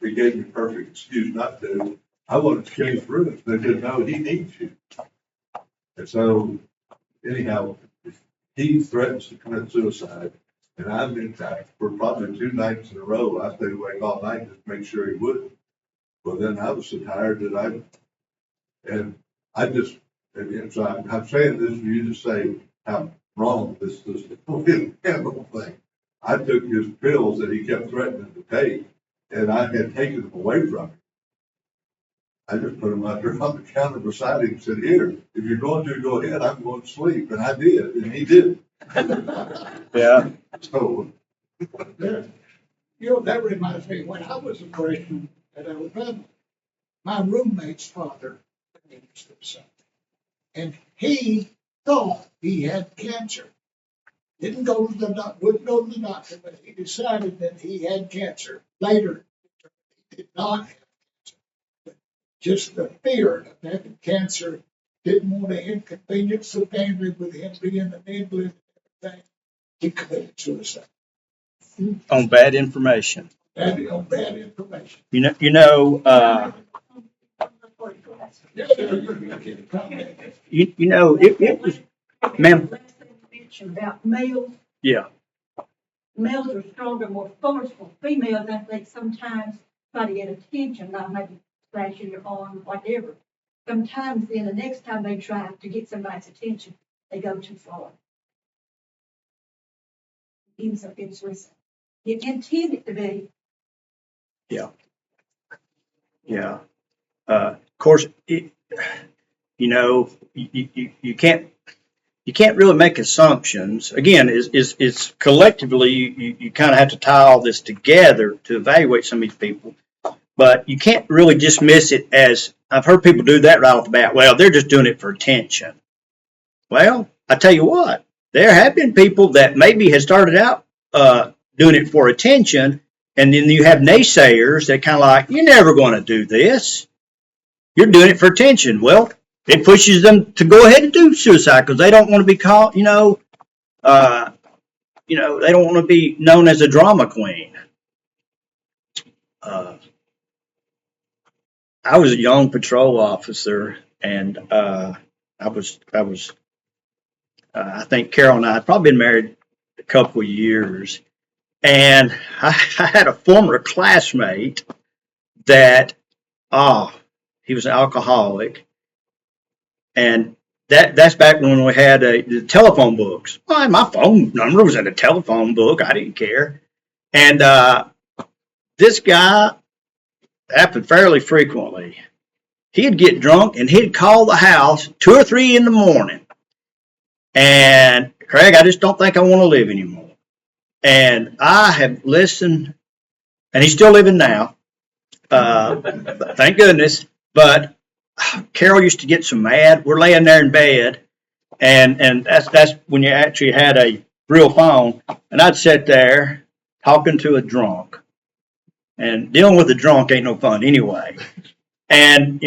Speaker 3: It gave me a perfect excuse not to. I wanted to change rooms. They said, no, he needs you. And so, anyhow, he threatens to commit suicide. And I'm in fact, for probably 2 nights in a row, I stayed awake all night just to make sure he wouldn't. Well, then I was so tired that and so I'm saying this for you to say how wrong this handle thing. I took his pills that he kept threatening to take, and I had taken them away from him. I just put them out there on the counter beside him and said, here, if you're going to, go ahead, I'm going to sleep. And I did, and he did.
Speaker 4: Yeah.
Speaker 3: So,
Speaker 1: There, that reminds me, when I was a freshman at Alabama, my roommate's father committed suicide. And he thought he had cancer. Didn't go to the doctor, wouldn't go to the doctor, but he decided that he had cancer. Later, he did not have cancer. But just the fear of having cancer, didn't want to inconvenience the family with him being an invalid and everything. He committed suicide.
Speaker 4: On bad information.
Speaker 1: Bad information.
Speaker 4: You know, it was, ma'am.
Speaker 5: Last thing you mentioned about males,
Speaker 4: Yeah.
Speaker 5: males are stronger, more forceful. Females, I think, sometimes try to get attention, not maybe slashing your arm, whatever. Sometimes then the next time they try to get somebody's attention, they go too far. Ends up in suicide. It intended to be.
Speaker 4: Yeah. Yeah. Of course, you can't really make assumptions. Again, it's collectively you kind of have to tie all this together to evaluate some of these people. But you can't really dismiss it as, I've heard people do that right off the bat. Well, they're just doing it for attention. Well, I tell you what, there have been people that maybe had started out doing it for attention, and then you have naysayers that kind of like, you're never going to do this. You're doing it for attention. Well, it pushes them to go ahead and do suicide because they don't want to be called, they don't want to be known as a drama queen. I was a young patrol officer, and I think Carol and I had probably been married a couple of years, and I had a former classmate that, he was an alcoholic, and that's back when we had the telephone books. Well, my phone number was in a telephone book. I didn't care. And this guy happened fairly frequently. He'd get drunk and he'd call the house 2 or 3 in the morning. And Craig, I just don't think I want to live anymore. And I have listened, and he's still living now. Thank goodness. But Carol used to get so mad. We're laying there in bed, and that's when you actually had a real phone. And I'd sit there talking to a drunk, and dealing with a drunk ain't no fun anyway. And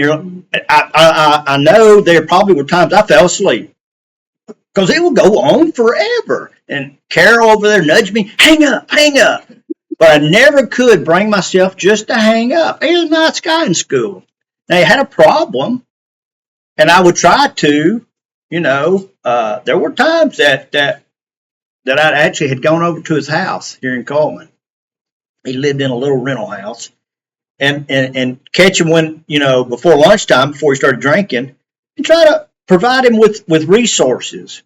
Speaker 4: I know there probably were times I fell asleep because it would go on forever. And Carol over there nudged me, hang up, hang up. But I never could bring myself just to hang up. He was a nice guy in school. Now, he had a problem, and I would try to, there were times that I actually had gone over to his house here in Coleman. He lived in a little rental house, and catch him when, before lunchtime, before he started drinking, and try to provide him with resources.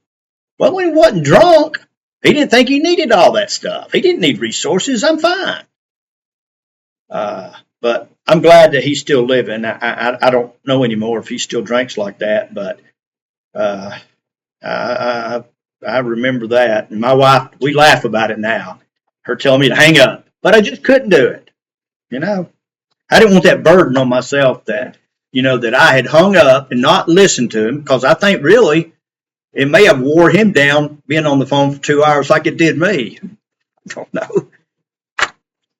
Speaker 4: Well, when he wasn't drunk, he didn't think he needed all that stuff. He didn't need resources. I'm fine. But I'm glad that he's still living. I don't know anymore if he still drinks like that, but I remember that. And my wife, we laugh about it now, her telling me to hang up, but I just couldn't do it. I didn't want that burden on myself that I had hung up and not listened to him, because I think really it may have wore him down being on the phone for 2 hours like it did me. I don't know.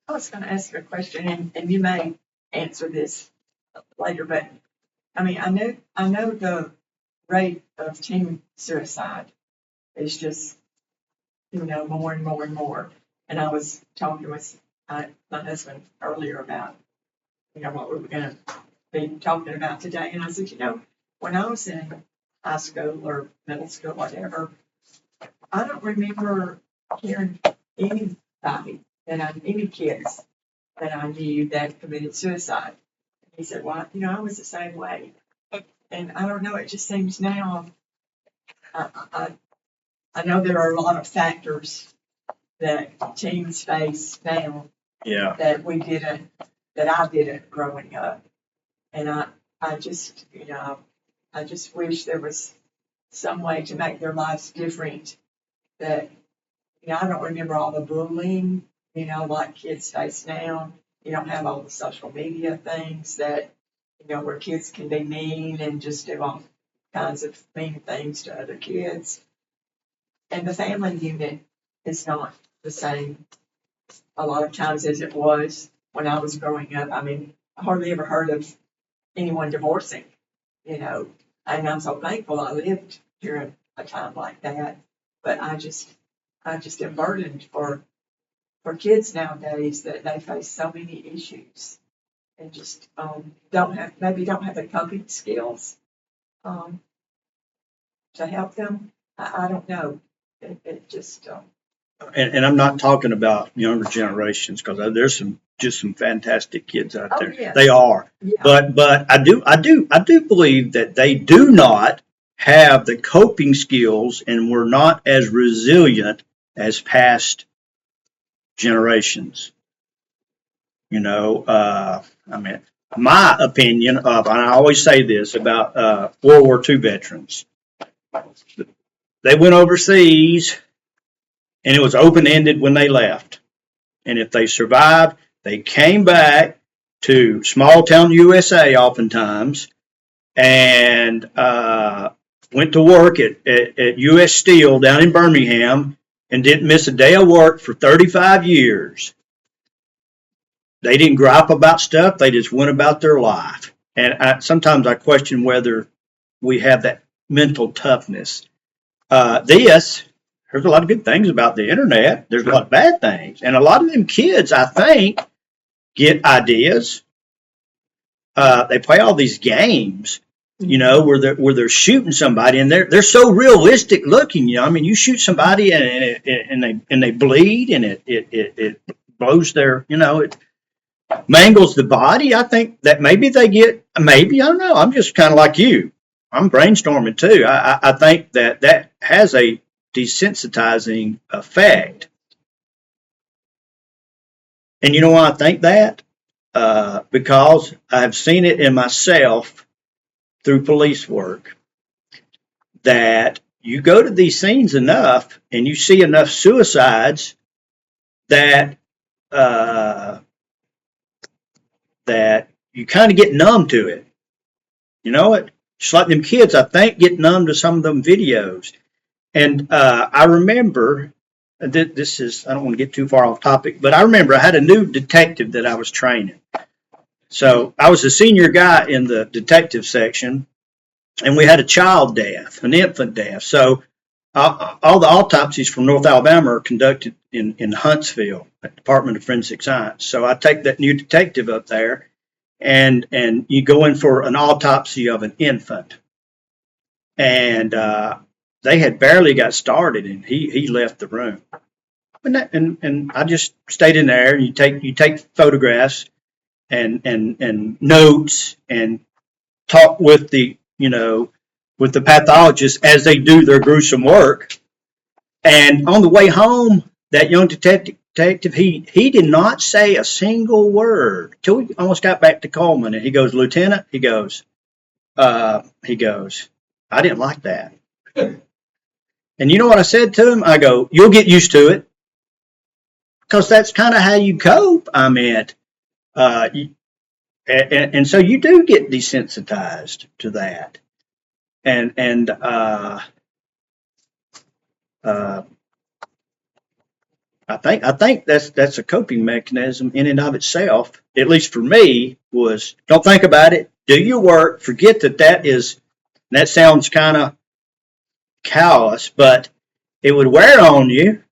Speaker 2: I was going to ask you a question, and you may answer this later, but I mean, I know the rate of teen suicide is just, more and more and more. And I was talking with my husband earlier about, what we were going to be talking about today. And I said, when I was in high school or middle school, whatever, I don't remember hearing anybody any kids that I knew that committed suicide. He said, well, I was the same way. And I don't know, it just seems now, I know there are a lot of factors that teens face now
Speaker 4: Yeah.
Speaker 2: that I didn't growing up. And I just wish there was some way to make their lives different. That, I don't remember all the bullying, like kids face now. You don't have all the social media things that, where kids can be mean and just do all kinds of mean things to other kids. And the family unit is not the same a lot of times as it was when I was growing up. I mean, I hardly ever heard of anyone divorcing, and I'm so thankful I lived during a time like that. But I just am burdened for kids nowadays that they face so many issues and just don't have the coping skills to help them. I don't know. It just
Speaker 4: And I'm not talking about younger generations, because there's some fantastic kids out there.
Speaker 2: yes.
Speaker 4: They are.
Speaker 2: Yeah.
Speaker 4: But I do believe that they do not have the coping skills, and we're not as resilient as past generations. I mean, my opinion of, and I always say this about World War II veterans. They went overseas, and it was open-ended when they left. And if they survived, they came back to small-town USA oftentimes, and went to work at U.S. Steel down in Birmingham, and didn't miss a day of work for 35 years. They didn't gripe about stuff. They just went about their life. And sometimes I question whether we have that mental toughness. There's a lot of good things about the internet. There's a lot of bad things. And a lot of them kids, I think, get ideas. They play all these games, where they're shooting somebody, and they're so realistic looking. I mean, you shoot somebody and they bleed, and it blows their, it mangles the body. I think that maybe I don't know. I'm just kind of like you. I'm brainstorming too. I think that has a desensitizing effect. And you know why I think that? because I have seen it in myself through police work, that you go to these scenes enough and you see enough suicides that that you kind of get numb to it. You know it? Just like them kids, I think, get numb to some of them videos. And I remember, this is, I don't want to get too far off topic, but I remember I had a new detective that I was training. So I was a senior guy in the detective section, and we had a child death, an infant death. So all the autopsies from North Alabama are conducted in Huntsville at Department of Forensic Science. So I take that new detective up there, and you go in for an autopsy of an infant. And they had barely got started, and he left the room. And I just stayed in there, and you take photographs and notes and talk with the pathologists as they do their gruesome work. And on the way home, that young detective, he did not say a single word till we almost got back to Coleman. And he goes, "Lieutenant," he goes, "I didn't like that." And you know what I said to him? I go, "You'll get used to it, because that's kind of how you cope." I meant, and so you do get desensitized to that. And I think that's a coping mechanism in and of itself. At least for me, was don't think about it, do your work, forget that is. That sounds kind of callous, but it would wear on you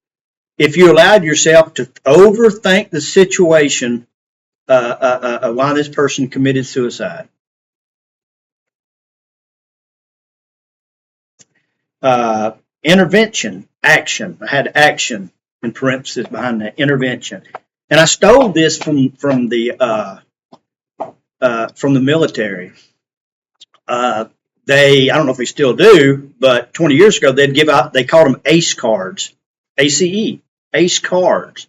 Speaker 4: if you allowed yourself to overthink the situation why this person committed suicide. Intervention, action. I had action in parentheses behind that, intervention. And I stole this from the military. I don't know if they still do, but 20 years ago they'd give out, they called them ACE cards, ACE cards.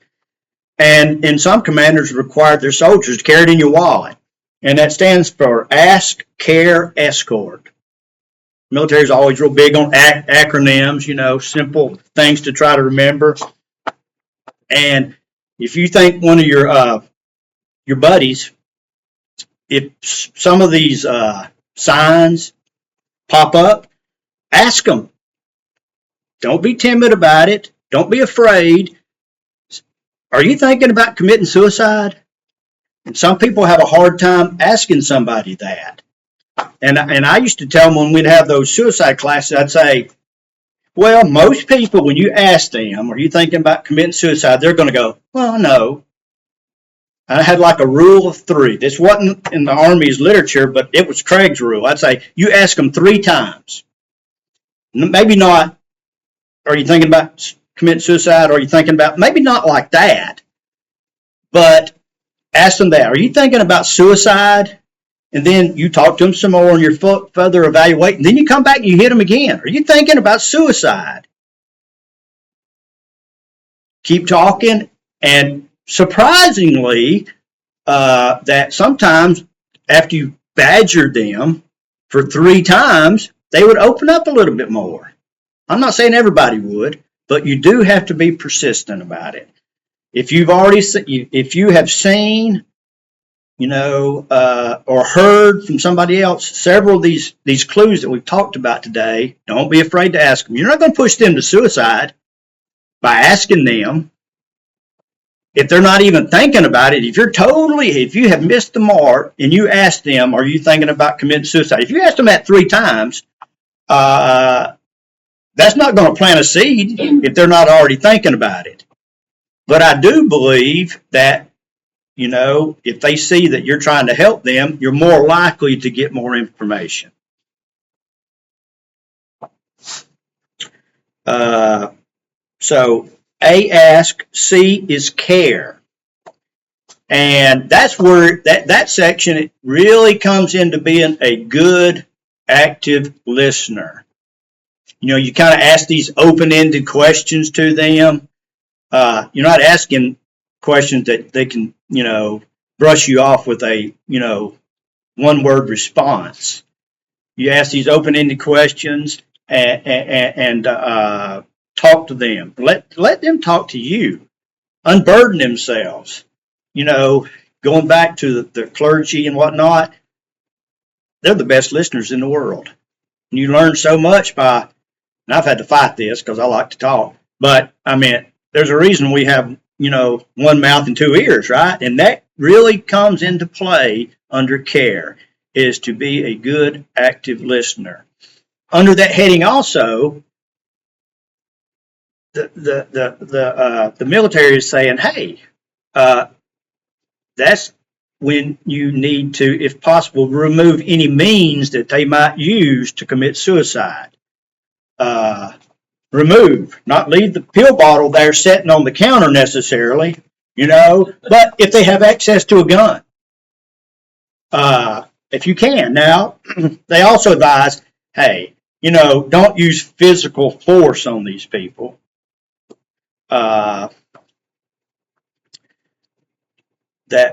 Speaker 4: And some commanders required their soldiers to carry it in your wallet. And that stands for Ask, Care, Escort. Military is always real big on acronyms, simple things to try to remember. And if you think one of your buddies, if some of these signs pop up, ask them. Don't be timid about it. Don't be afraid. Are you thinking about committing suicide? And some people have a hard time asking somebody that. And I used to tell them when we'd have those suicide classes, I'd say, well, most people, when you ask them, are you thinking about committing suicide? They're going to go, well, no. I had like a rule of 3. This wasn't in the Army's literature, but it was Craig's rule. I'd say, you ask them 3 times. Maybe not, are you thinking about committing suicide? Or are you thinking about, maybe not like that, but ask them that. Are you thinking about suicide? And then you talk to them some more and you're further evaluating. Then you come back and you hit them again. Are you thinking about suicide? Keep talking. And surprisingly, that sometimes after you badgered them for 3 times, they would open up a little bit more. I'm not saying everybody would, but you do have to be persistent about it. If you have seen, or heard from somebody else several of these clues that we've talked about today, don't be afraid to ask them. You're not going to push them to suicide by asking them. If they're not even thinking about it, if you have missed the mark and you ask them, are you thinking about committing suicide? If you ask them that 3 times, that's not going to plant a seed if they're not already thinking about it. But I do believe that, if they see that you're trying to help them, you're more likely to get more information. So A, ask, C is care. And that's where that section really comes into being a good, active listener. You kind of ask these open-ended questions to them. You're not asking questions that they can, brush you off with a, one-word response. You ask these open-ended questions and talk to them. Let them talk to you. Unburden themselves. Going back to the clergy and whatnot, they're the best listeners in the world. And you learn so much and I've had to fight this because I like to talk, but I mean, there's a reason we have, one mouth and two ears, right? And that really comes into play under care, is to be a good, active listener. Under that heading also, the military is saying, hey, that's when you need to, if possible, remove any means that they might use to commit suicide. Remove, not leave the pill bottle there sitting on the counter necessarily, but if they have access to a gun, if you can. Now, they also advise, hey, don't use physical force on these people. That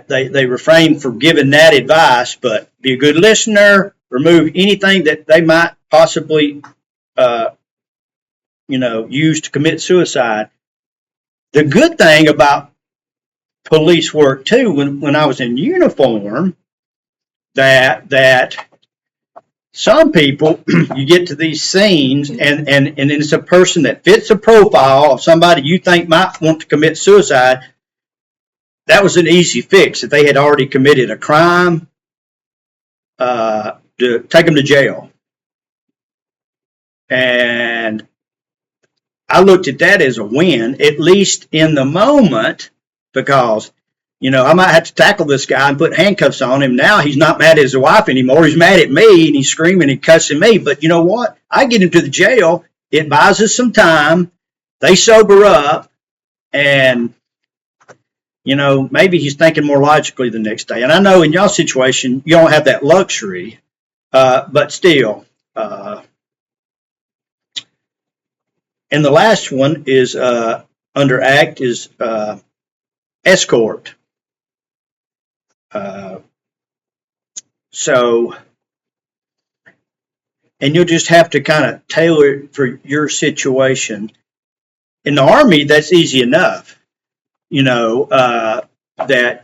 Speaker 4: they refrain from giving that advice, but be a good listener, remove anything that they might possibly use to commit suicide. The good thing about police work too, when I was in uniform, that some people, you get to these scenes and it's a person that fits a profile of somebody you think might want to commit suicide. That was an easy fix. If they had already committed a crime, to take them to jail. And I looked at that as a win, at least in the moment, because, I might have to tackle this guy and put handcuffs on him. Now he's not mad at his wife anymore. He's mad at me and he's screaming and cussing me. But you know what? I get him to the jail. It buys us some time. They sober up and, maybe he's thinking more logically the next day. And I know in y'all's situation, you don't have that luxury, but still. And the last one is under ACT is escort. And you'll just have to kind of tailor it for your situation. In the Army, that's easy enough. That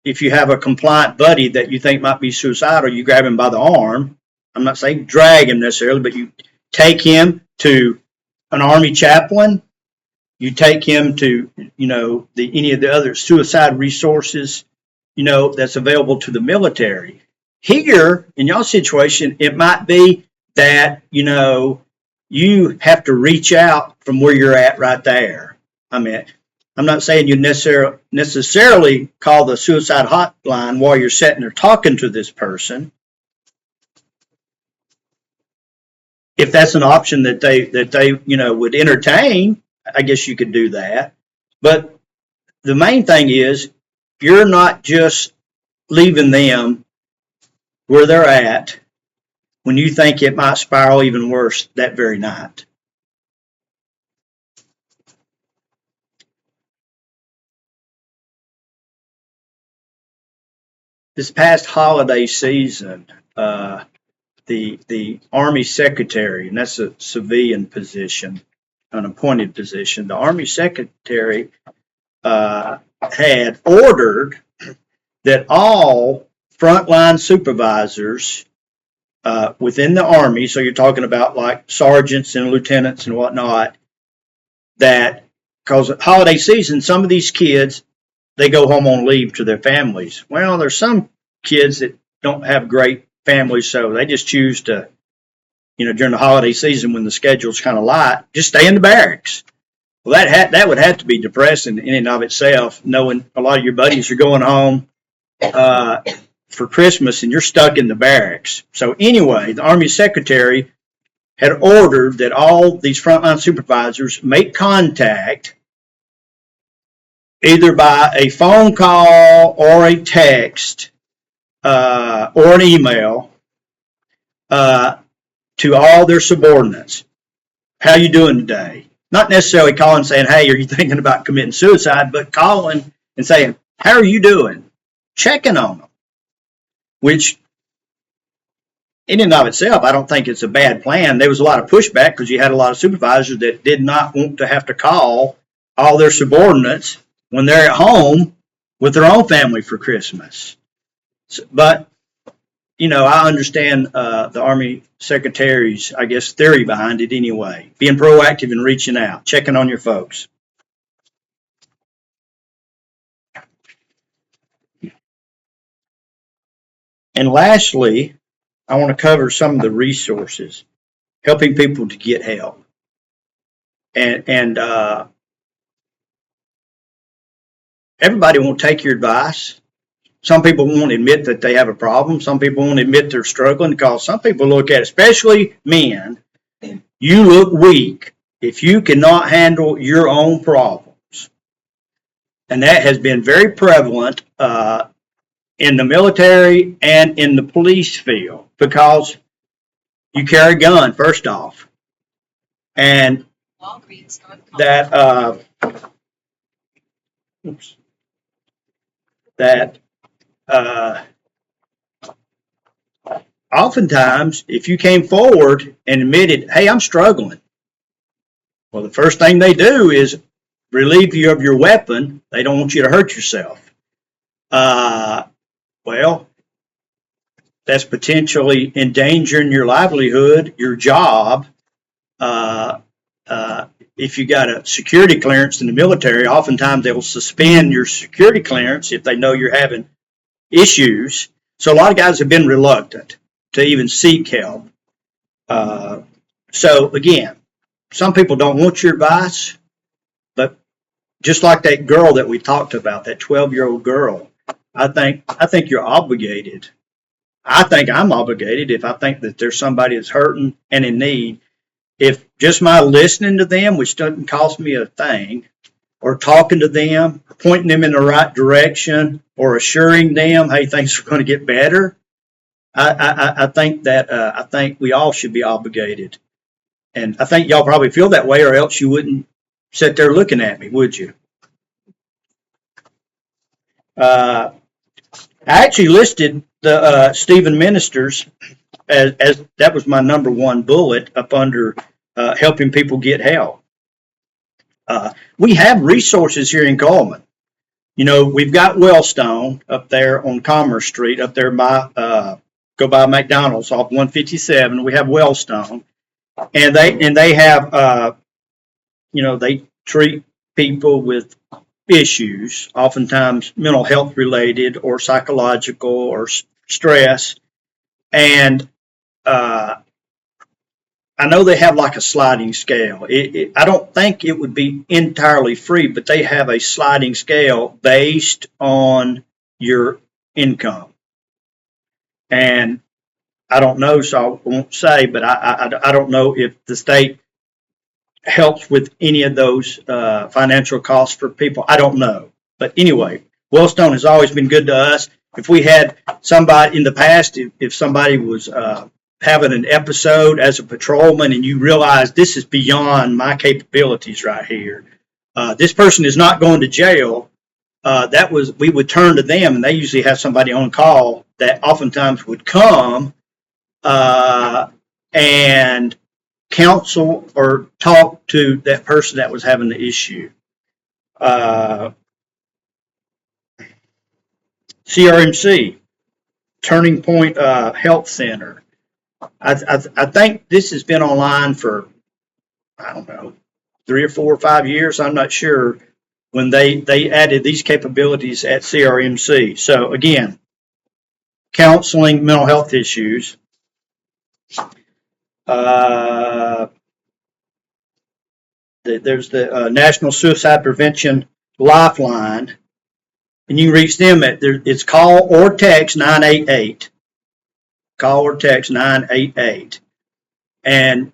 Speaker 4: if you have a compliant buddy that you think might be suicidal, you grab him by the arm. I'm not saying drag him necessarily, but you take him to an Army chaplain. You take him to, any of the other suicide resources, that's available to the military. Here, in your situation, it might be that, you have to reach out from where you're at right there. I mean, I'm not saying you necessarily call the suicide hotline while you're sitting there talking to this person. If that's an option that they would entertain, I guess you could do that. But the main thing is you're not just leaving them where they're at when you think it might spiral even worse that very night. This past holiday season, the Army Secretary, and that's a civilian position, an appointed position, the Army Secretary had ordered that all frontline supervisors within the Army, so you're talking about like sergeants and lieutenants and whatnot, that because holiday season, some of these kids, they go home on leave to their families. Well, there's some kids that don't have great families, so they just choose to, during the holiday season when the schedule's kind of light, just stay in the barracks. Well, that would have to be depressing in and of itself, knowing a lot of your buddies are going home for Christmas and you're stuck in the barracks. So anyway, the Army Secretary had ordered that all these frontline supervisors make contact either by a phone call or a text or an email to all their subordinates. How you doing today? Not necessarily calling saying, hey, are you thinking about committing suicide, but calling and saying, how are you doing? checking on them, which in and of itself, I don't think it's a bad plan. There was a lot of pushback because you had a lot of supervisors that did not want to have to call all their subordinates when they're at home with their own family for Christmas. But, you know, I understand the Army Secretary's, I guess, theory behind it anyway. Being proactive and reaching out, checking on your folks. And lastly, I want to cover some of the resources, helping people to get help. And everybody won't take your advice. Some people won't admit that they have a problem. Some people won't admit they're struggling because some people look at, especially men, you look weak if you cannot handle your own problems. And that has been very prevalent in the military and in the police field because you carry a gun, first off. And that, oftentimes, if you came forward and admitted, hey, I'm struggling, well, the first thing they do is relieve you of your weapon. They don't want you to hurt yourself. Well, that's potentially endangering your livelihood, your job. If you got a security clearance in the military, oftentimes they will suspend your security clearance if they know you're having issues. So a lot of guys have been reluctant to even seek help. So again, some people don't want your advice, but just like that girl that we talked about, that 12-year-old girl, I think you're obligated. I think I'm obligated if I think that there's somebody that's hurting and in need. If just my listening to them, which doesn't cost me a thing, or talking to them, or pointing them in the right direction, or assuring them, hey, things are going to get better, I think we all should be obligated. And I think y'all probably feel that way, or else you wouldn't sit there looking at me, would you? I actually listed the Stephen Ministers as that was my number one bullet up under helping people get help. We have resources here in Coleman. You know, we've got Wellstone up there on Commerce Street, up there by go by McDonald's off 157. We have Wellstone, and they have you know, they treat people with issues, oftentimes mental health related or psychological or stress. And I know they have like a sliding scale. I don't think it would be entirely free, but they have a sliding scale based on your income. And I don't know, so I won't say, but I don't know if the state helps with any of those financial costs for people. I don't know. But anyway, Wellstone has always been good to us. If we had somebody in the past, if somebody was having an episode as a patrolman and you realize this is beyond my capabilities right here, this person is not going to jail, we would turn to them, and they usually have somebody on call that oftentimes would come and counsel or talk to that person that was having the issue. CRMC, Turning Point Health Center. I think this has been online for, I don't know, 3 or 4 or 5 years. I'm not sure, when they added these capabilities at CRMC. So again, counseling mental health issues. There's the National Suicide Prevention Lifeline, and you can reach them at it's call or text 988. Call or text 988. And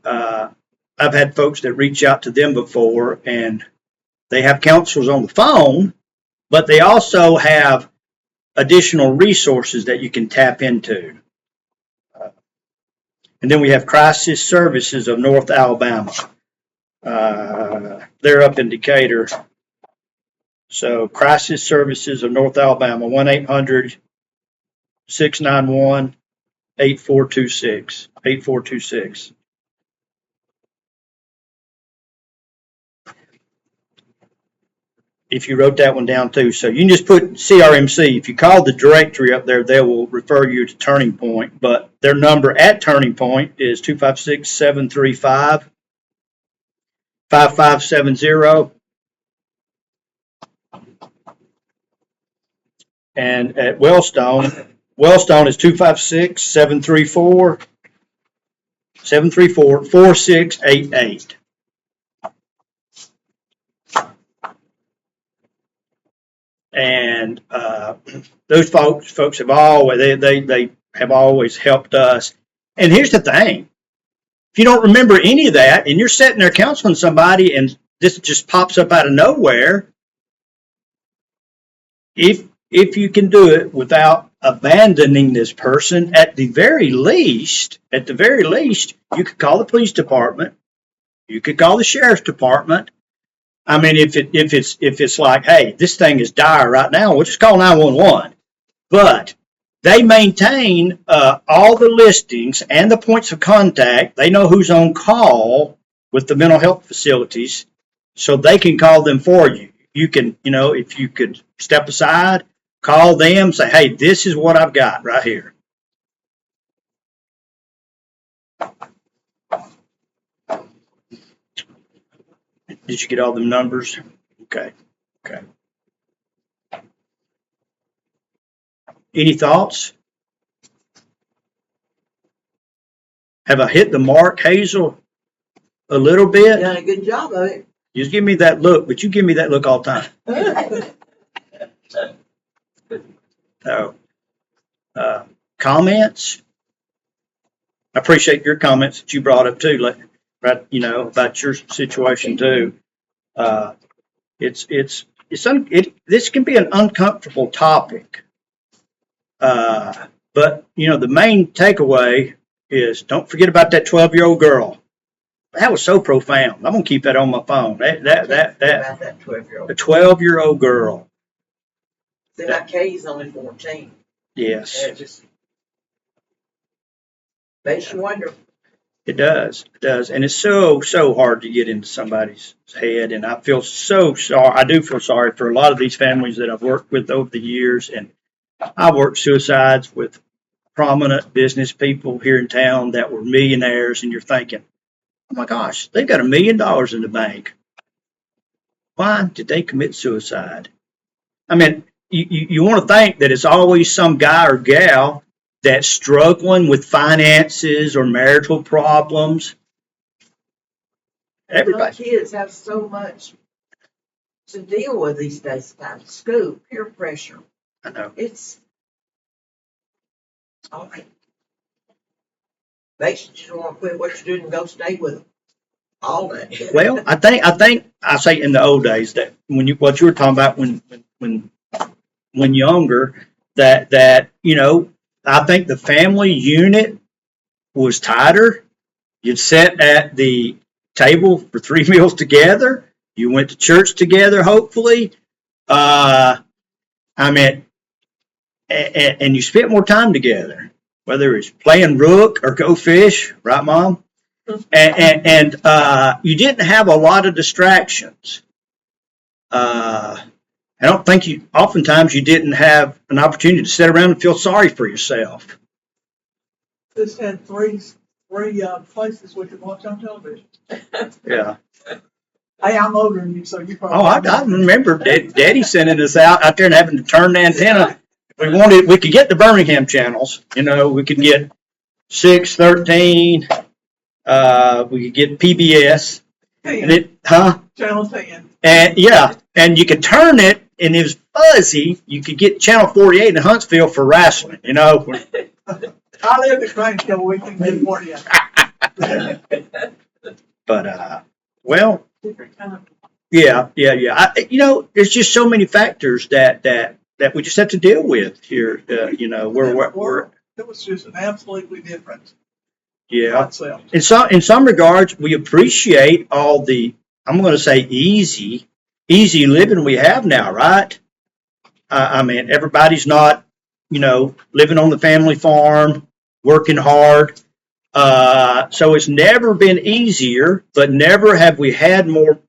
Speaker 4: I've had folks that reach out to them before, and they have counselors on the phone, but they also have additional resources that you can tap into. And then we have Crisis Services of North Alabama. They're up in Decatur. So Crisis Services of North Alabama, 1-800-691-8426, 8426. If you wrote that one down too. So you can just put CRMC. If you call the directory up there, they will refer you to Turning Point. But their number at Turning Point is 256-735-5570. And at Wellstone is 256-734-4688. And those folks have always they have always helped us. And here's the thing: if you don't remember any of that, and you're sitting there counseling somebody, and this just pops up out of nowhere, if you can do it without abandoning this person, at the very least, you could call the police department, you could call the sheriff's department. I mean, if it's like, hey, this thing is dire right now, we'll just call 911. But they maintain all the listings and the points of contact. They know who's on call with the mental health facilities, so they can call them for you. You can, if you could step aside, call them, say, hey, this is what I've got right here. Did you get all the numbers? Okay. Any thoughts? Have I hit the mark, Hazel, a little bit?
Speaker 6: Done a good job of it.
Speaker 4: Just give me that look, but you give me that look all the time. So, comments? I appreciate your comments that you brought up too, like, right? About your situation too. This can be an uncomfortable topic, but the main takeaway is don't forget about that 12-year-old girl. That was so profound. I'm gonna keep that on my phone.
Speaker 6: About that 12-year-old.
Speaker 4: A 12-year-old girl.
Speaker 6: See, my Katie's only 14.
Speaker 4: Yes,
Speaker 6: It just makes you wonder.
Speaker 4: it does, and it's so hard to get into somebody's head. And I feel so sorry. I do feel sorry for a lot of these families that I've worked with over the years, and I worked suicides with prominent business people here in town that were millionaires, and you're thinking, oh my gosh, they've got $1 million in the bank. Why did they commit suicide? I mean, you want to think that it's always some guy or gal that's struggling with finances or marital problems. Everybody.
Speaker 6: Some kids have so much to deal with these days. School, peer pressure.
Speaker 4: I know.
Speaker 6: It's all right. Makes you just want to quit what you're doing and go stay with them. All that.
Speaker 4: Well, I think I say in the old days that what you were talking about when younger, that I think the family unit was tighter. You'd sit at the table for 3 meals together. You went to church together, hopefully. And you spent more time together, whether it's playing rook or go fish, right, Mom? And you didn't have a lot of distractions. I don't think oftentimes you didn't have an opportunity to sit around and feel sorry for yourself.
Speaker 7: Just had three places we could watch on television.
Speaker 4: Yeah.
Speaker 7: Hey, I'm older than you, so you probably.
Speaker 4: Oh, I remember Daddy sending us out there and having to turn the antenna. If we could get the Birmingham channels. We could get 6, 13. We could get PBS.
Speaker 7: 10, Channel 10.
Speaker 4: And yeah, and you could turn it, and it was fuzzy. You could get Channel 48 in Huntsville for wrestling.
Speaker 7: I lived at Grange we can get 48.
Speaker 4: But well,
Speaker 7: Different kind of.
Speaker 4: yeah. There's just so many factors that we just have to deal with here. We're
Speaker 7: It was just an absolutely different
Speaker 4: yeah.
Speaker 7: concept.
Speaker 4: In some regards, we appreciate all the, I'm going to say, easy easy living we have now, right? I mean, everybody's not, living on the family farm, working hard. So it's never been easier, but never have we had more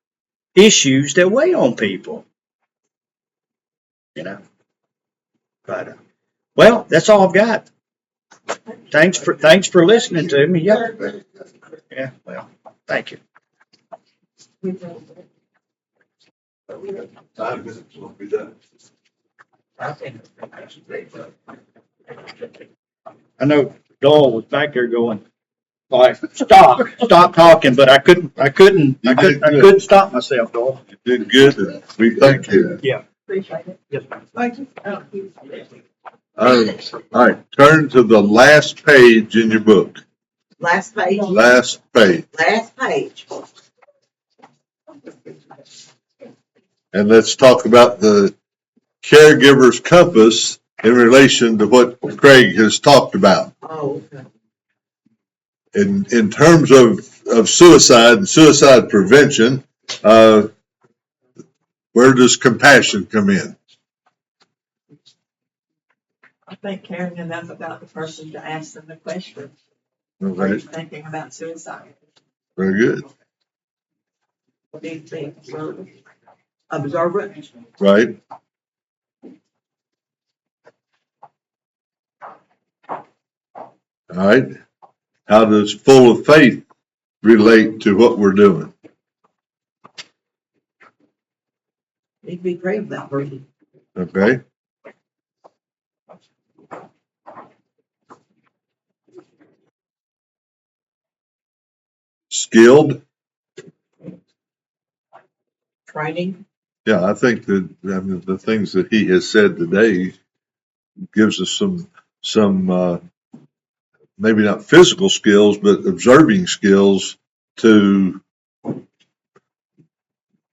Speaker 4: issues that weigh on people, you know. But well, that's all I've got. Thanks for listening to me. Yeah. Yeah. Well, thank you.
Speaker 3: 5 minutes will be done.
Speaker 4: I know Doyle was back there going, like, stop talking, but I couldn't stop myself, Doyle.
Speaker 3: You did good, and we thank you.
Speaker 2: Appreciate it.
Speaker 4: Yes.
Speaker 7: Thank you.
Speaker 3: All right, turn to the last page in your book.
Speaker 6: Last page,
Speaker 3: Last page.
Speaker 6: last page.
Speaker 3: And let's talk about the caregiver's compass in relation to what Craig has talked about.
Speaker 6: Oh, okay.
Speaker 3: In terms of suicide and suicide prevention, where does compassion come in?
Speaker 2: I think Karen enough about the person to ask them the question. Are you
Speaker 3: Okay,
Speaker 2: thinking about suicide?
Speaker 3: very good.
Speaker 6: What do you think? Observant?
Speaker 3: Right. All right. How does full of faith relate to what we're doing?
Speaker 6: Need to be brave about person.
Speaker 3: Okay. Skilled.
Speaker 6: Training?
Speaker 3: Yeah, I think that the things that he has said today gives us some maybe not physical skills, but observing skills to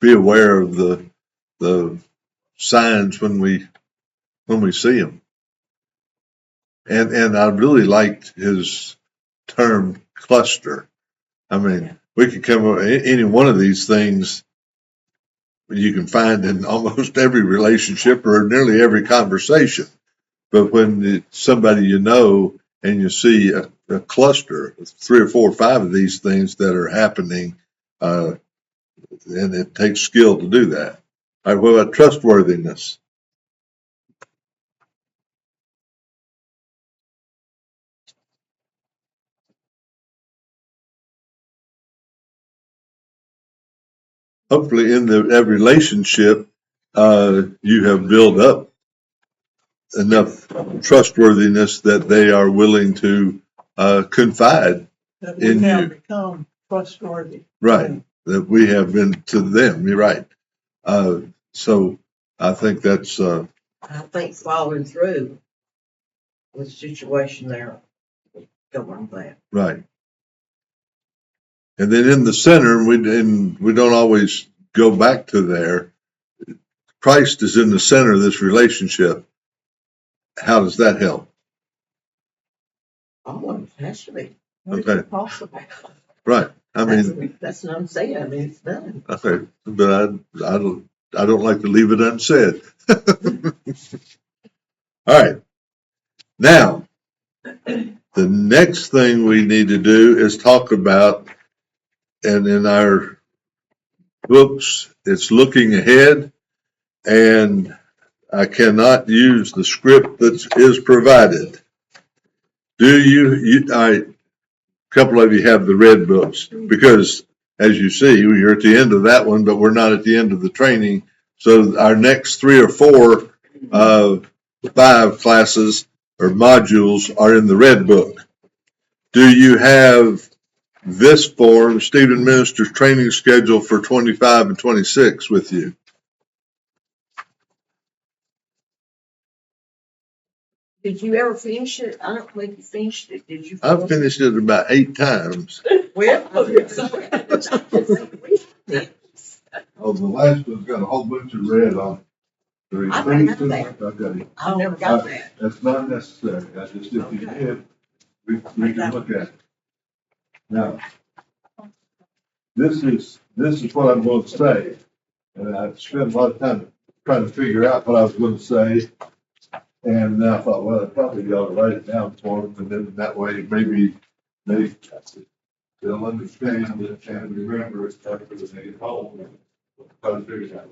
Speaker 3: be aware of the signs when we see them. And I really liked his term cluster. I mean, we could come up any one of these things you can find in almost every relationship or nearly every conversation. But when it's somebody you know and you see a cluster of 3 or 4 or 5 of these things that are happening, and it takes skill to do that. All right, what about trustworthiness? Hopefully in that relationship, you have built up enough trustworthiness that they are willing to confide
Speaker 7: That
Speaker 3: in
Speaker 7: we have
Speaker 3: you.
Speaker 7: become trustworthy.
Speaker 3: Right, that we have been to them. You're right. So I think that's
Speaker 6: I think following through with the situation there. Don't want that.
Speaker 3: right. And then in the center, we don't always go back to there. Christ is in the center of this relationship. How does that help?
Speaker 6: Oh, it has to be.
Speaker 2: What is
Speaker 3: Okay.
Speaker 2: it possible?
Speaker 3: Right. I mean,
Speaker 6: That's what I'm saying. I mean, it's done.
Speaker 3: okay, but I don't like to leave it unsaid. All right. Now, the next thing we need to do is talk about, and in our books, it's looking ahead, and I cannot use the script that is provided. Do you, a couple of you have the red books, because as you see, we're at the end of that one, but we're not at the end of the training. So our next 3 or 4, 5 classes or modules are in the red book. Do you have this form, Stephen Minister's training schedule for 25 and 26 with you?
Speaker 6: Did you ever finish it? I don't think you finished it. Did you?
Speaker 3: I've finished it about 8 times.
Speaker 6: Well.
Speaker 3: Oh, the last one's got a whole bunch of red on it.
Speaker 6: I don't have that.
Speaker 3: Okay.
Speaker 6: I've never got that.
Speaker 3: That's not necessary. I just, if you did, we can look at it. Now, this is what I'm going to say. And I spent a lot of time trying to figure out what I was gonna say. And then I thought, well, I probably ought to write it down for them, and then that way maybe they'll understand it and remember it after they get home. Try to figure it out.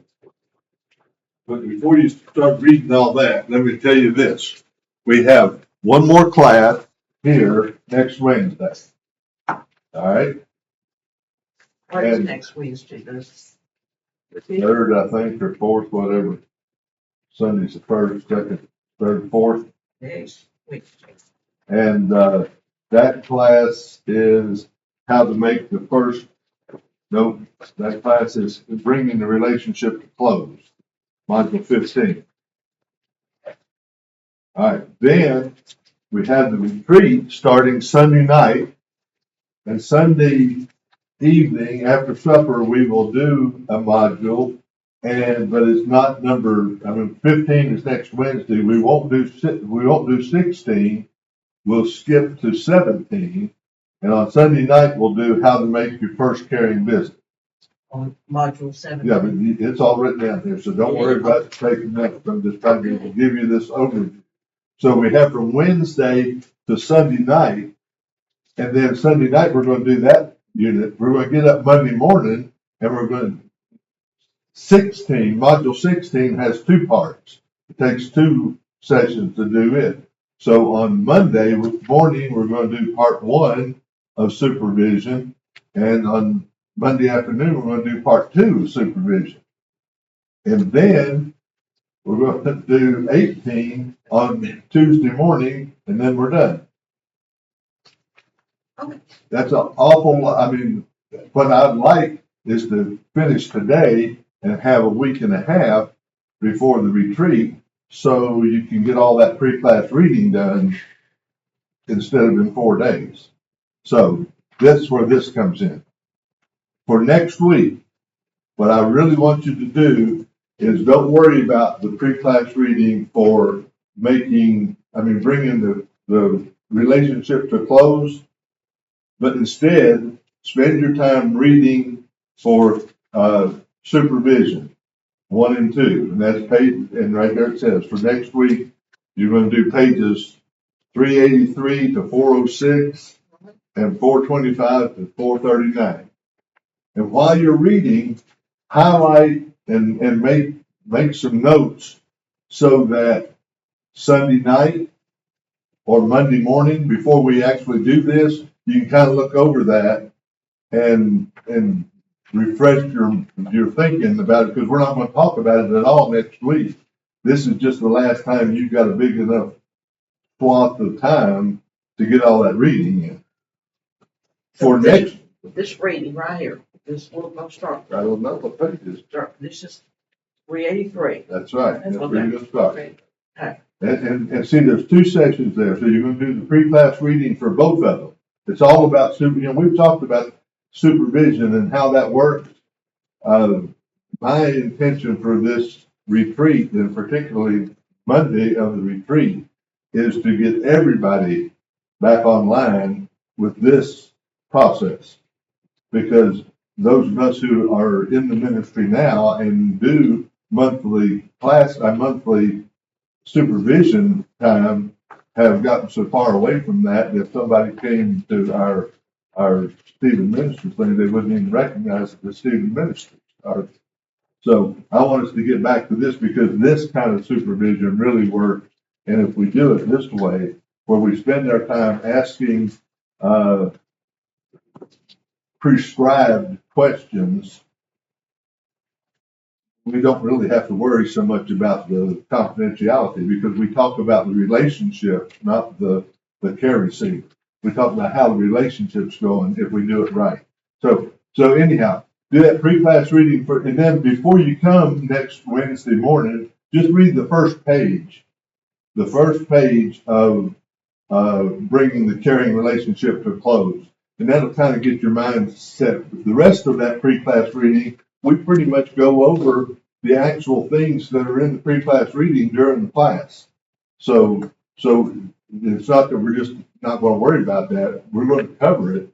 Speaker 3: But before you start reading all that, let me tell you this. We have one more class here next Wednesday. All right,
Speaker 6: What is
Speaker 3: And-
Speaker 6: next Wednesday, the
Speaker 3: third, I think, or fourth, whatever. Sunday's the first, second, third, fourth.
Speaker 6: next Wednesday?
Speaker 3: And, that class is how to make the first, no, that class is bringing the relationship to close, module 15. All right, then we have the retreat starting Sunday night. And Sunday evening after supper, we will do a module. But it's not number, 15 is next Wednesday. We won't do 16. We'll skip to 17. And on Sunday night, we'll do how to make your first caring visit.
Speaker 6: On module 7.
Speaker 3: Yeah, but it's all written down here, so don't worry about taking notes. I'm just trying to give you this overview. So we have from Wednesday to Sunday night, and then Sunday night, we're gonna do that unit. We're gonna get up Monday morning, and we're gonna, module 16 has 2 parts. It takes 2 sessions to do it. So on Monday morning, we're gonna do part 1 of supervision, and on Monday afternoon, we're gonna do part 2 of supervision. And then we're gonna do 18 on Tuesday morning, and then we're done.
Speaker 6: Okay.
Speaker 3: That's an awful lot. What I'd like is to finish today and have a week and a half before the retreat, so you can get all that pre-class reading done instead of in 4 days. So that's where this comes in. For next week, what I really want you to do is don't worry about the pre-class reading for bringing the relationship to close, but instead spend your time reading for supervision 1 and 2, and that's page, and right there it says for next week you're going to do pages 383 to 406 and 425 to 439. And while you're reading, highlight and make some notes so that Sunday night or Monday morning before we actually do this, you can kind of look over that and refresh your thinking about it, because we're not going to talk about it at all next week. This is just the last time you've got a big enough swath of time to get all that reading in. For next,
Speaker 6: This reading right here, this we're gonna start.
Speaker 3: I don't know what page it is.
Speaker 6: This is 383.
Speaker 3: That's right. That's where
Speaker 6: Okay.
Speaker 3: you're going to start.
Speaker 6: Okay.
Speaker 3: And see, there's 2 sessions there, so you're gonna do the pre-class reading for both of them. It's all about we've talked about supervision and how that works. My intention for this retreat, and particularly Monday of the retreat, is to get everybody back online with this process. Because those of us who are in the ministry now and do monthly supervision time have gotten so far away from that if somebody came to our Stephen Minister thing, they wouldn't even recognize the Stephen Minister. So I want us to get back to this, because this kind of supervision really works. And if we do it this way, where we spend our time asking prescribed questions, we don't really have to worry so much about the confidentiality, because we talk about the relationship, not the care receiver. We talk about how the relationship's going if we do it right. So anyhow, do that pre-class reading and then before you come next Wednesday morning, just read the first page of bringing the caring relationship to a close. And that'll kind of get your mind set. The rest of that pre-class reading, we pretty much go over the actual things that are in the pre-class reading during the class. So it's not that we're just not going to worry about that. We're going to cover it.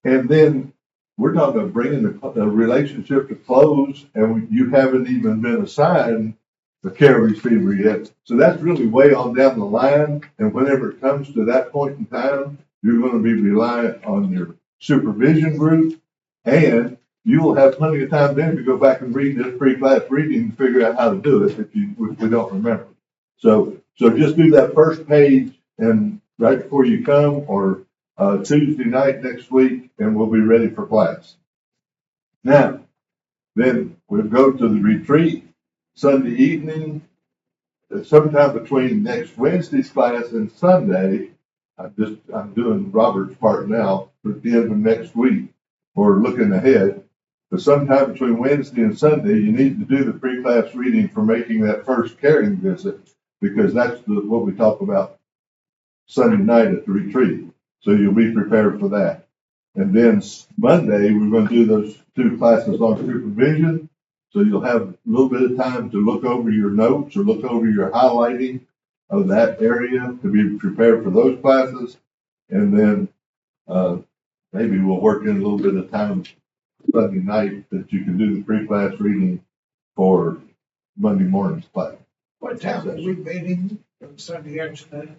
Speaker 3: And then we're talking about bringing the relationship to close, and you haven't even been assigned a care receiver yet. So that's really way on down the line, and whenever it comes to that point in time, you're gonna be reliant on your supervision group, and you will have plenty of time then to go back and read this pre-class reading and figure out how to do it if we don't remember. So just do that first page and right before you come, or Tuesday night next week, and we'll be ready for class. Now, then we'll go to the retreat Sunday evening, sometime between next Wednesday's class and Sunday. I'm doing Robert's part now, at the end of next week, or looking ahead. But sometime between Wednesday and Sunday, you need to do the pre-class reading for making that first caring visit, because that's what we talk about Sunday night at the retreat. So you'll be prepared for that. And then Monday, we're going to do those 2 classes on supervision. So you'll have a little bit of time to look over your notes or look over your highlighting of that area to be prepared for those classes. And then maybe we'll work in a little bit of time Sunday night that you can do the pre-class reading for Monday morning's class.
Speaker 1: What time are we meeting on Sunday afternoon?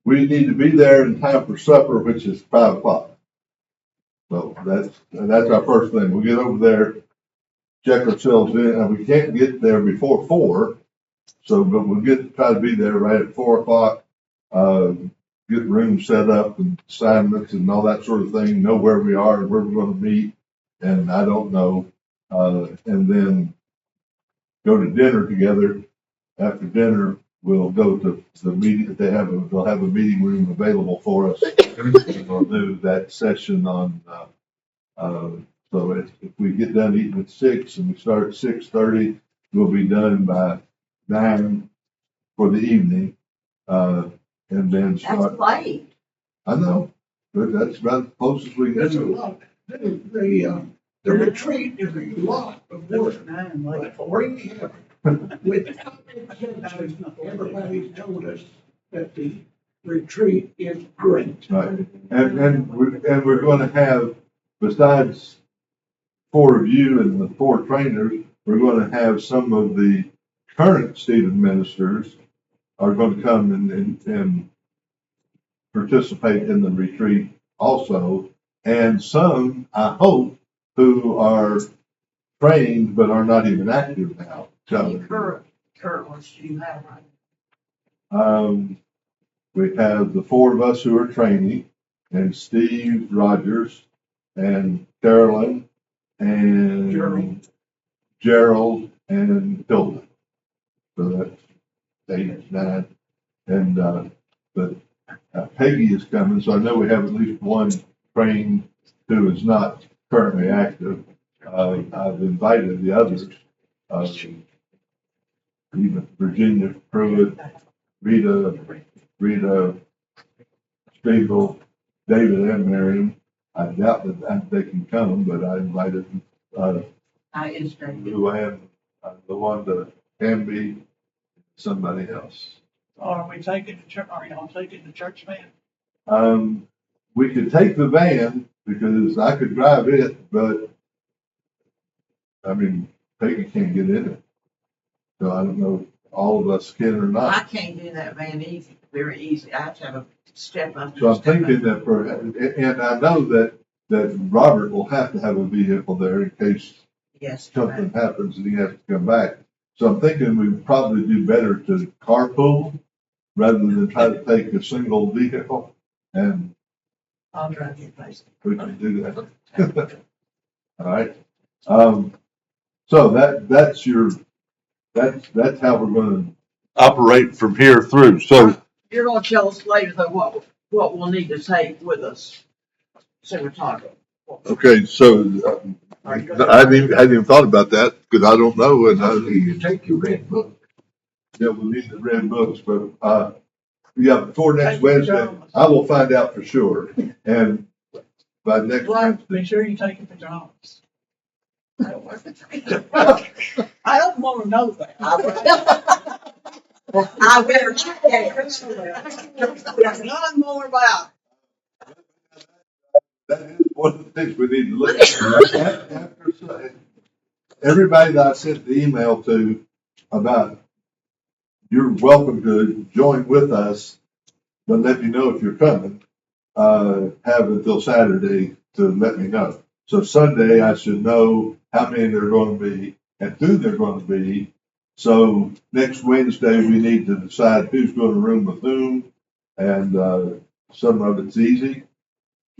Speaker 3: We need to be there in time for supper, which is 5 o'clock. So that's our first thing. We'll get over there, check ourselves in, and we can't get there before 4. So, but we'll try to be there right at 4 o'clock, get rooms set up and assignments and all that sort of thing, know where we are and where we're gonna meet, and I don't know, and then go to dinner together. After dinner, we'll go to the meeting, they'll have a meeting room available for us. And we'll do that session on, so if we get done eating at 6 and we start at 6:30, we'll be done by 9 for the evening, and then start.
Speaker 6: That's late.
Speaker 3: I know, but that's about as close as we can
Speaker 1: That's a
Speaker 3: do.
Speaker 1: lot. The retreat is a lot of work. But we have, without exception, everybody's told us that the retreat is great.
Speaker 3: Right, and we're gonna have, besides 4 of you and the 4 trainers, we're gonna have some of the current Stephen ministers are gonna come and participate in the retreat also, and some, I hope, who are trained but are not even active now.
Speaker 6: Any
Speaker 3: So,
Speaker 6: current ones you have right
Speaker 3: we have the 4 of us who are training, and Steve Rogers, and Carolyn, and Gerald, and Hilda. So that's 8, 9, and, but Peggy is coming, so I know we have at least one trained who is not currently active. I've invited the others, even Virginia Pruitt, Rita Spiegel, David and Marion. I doubt that they can come, but I invited,
Speaker 6: I instructed.
Speaker 3: Luann, Luanda, Amby, somebody else.
Speaker 7: Are we taking the church, are y'all taking the church van?
Speaker 3: We could take the van because I could drive it, but I mean, Peggy can't get in it. So I don't know if all of us can or
Speaker 6: I
Speaker 3: not.
Speaker 6: can't do that van easy, very easy. I have to have a step up.
Speaker 3: So I'm thinking that and I know that Robert will have to have a vehicle there in case
Speaker 6: Yes.
Speaker 3: something happens and he has to come back. So I'm thinking we'd probably do better to carpool rather than try to take a single vehicle, and
Speaker 6: I'll drive you places.
Speaker 3: we can do that. All right. So that's how we're gonna operate from here through. So,
Speaker 6: You're gonna tell us later though what we'll need to take with us. So we're talking.
Speaker 3: okay, so I hadn't even thought about that because I don't know. And
Speaker 1: You take your red book.
Speaker 3: yeah, we'll need the red books, but, yeah, before next Wednesday, I will find out for sure. And by next Wednesday,
Speaker 7: Make sure you take your pajamas.
Speaker 6: I don't want to.
Speaker 7: I don't wanna know that.
Speaker 6: I better check that.
Speaker 7: There's none more about
Speaker 3: that is one of the things we need to look at. After, everybody that I sent the email to about, you're welcome to join with us, but let me know if you're coming. Have until Saturday to let me know. So Sunday, I should know how many there are going to be and who they're going to be. So next Wednesday, we need to decide who's going to room with whom. And some of it's easy.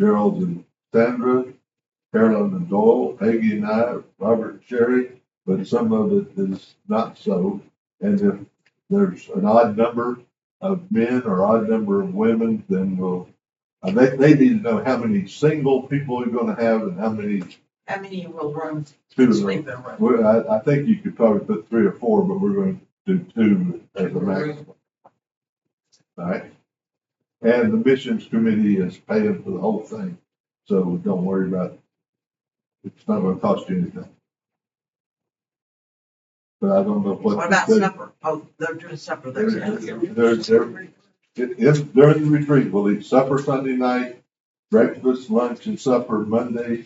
Speaker 3: Gerald and Sandra, Carolyn and Doyle, Peggy and I, Robert and Sherry, but some of it is not so. And if there's an odd number of men or odd number of women, then they need to know how many single people you're gonna have and how many
Speaker 2: How many will room,
Speaker 3: two.
Speaker 2: sleep in a room?
Speaker 3: I think you could probably put 3 or 4, but we're going to do 2 as a maximum. All right. And the missions committee is paying for the whole thing, so don't worry about it. It's not gonna cost you anything. But I don't know what.
Speaker 6: What about supper? Oh, they're doing supper there.
Speaker 3: During the retreat, we'll eat supper Sunday night, breakfast, lunch, and supper Monday,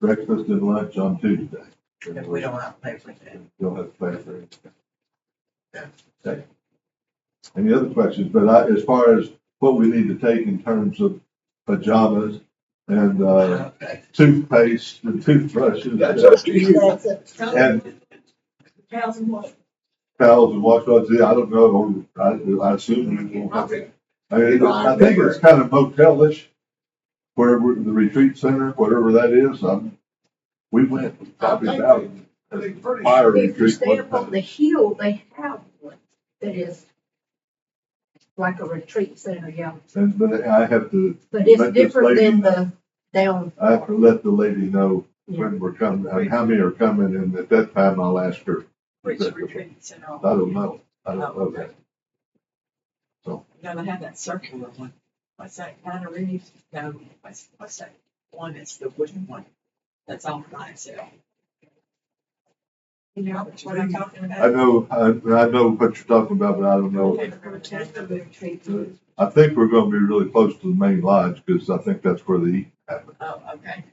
Speaker 3: breakfast and lunch on Tuesday.
Speaker 6: If we don't have to pay for that.
Speaker 3: You'll have to pay for it. Okay. Any other questions? But as far as what we need to take in terms of pajamas and
Speaker 6: Okay.
Speaker 3: toothpaste and toothbrushes and
Speaker 2: Towels and what?
Speaker 3: towels and washcloths, I don't know, or I assume we won't have it. I think it's kind of motel-ish, wherever the retreat center, whatever that is. We went probably about a fire
Speaker 5: If you
Speaker 3: retreat.
Speaker 5: stay up on the hill, they have one that is like a retreat center, yeah.
Speaker 3: But I have to,
Speaker 5: But it's
Speaker 3: Let this
Speaker 5: different
Speaker 3: lady
Speaker 5: than the down.
Speaker 3: I have to let the lady know
Speaker 5: Yeah.
Speaker 3: when we're coming, and how many are coming, and at that time I'll ask her.
Speaker 2: Which retreat center?
Speaker 3: I don't know. I don't know that.
Speaker 2: You gotta have that circular one. What's that, kind of really, no, what's that one that's the wooden one? That's all by itself. You know what I'm talking
Speaker 3: I
Speaker 2: about?
Speaker 3: know, I know what you're talking about, but I don't know. I think we're gonna be really close to the main lodge, because I think that's where the eat happens,
Speaker 2: Oh, okay.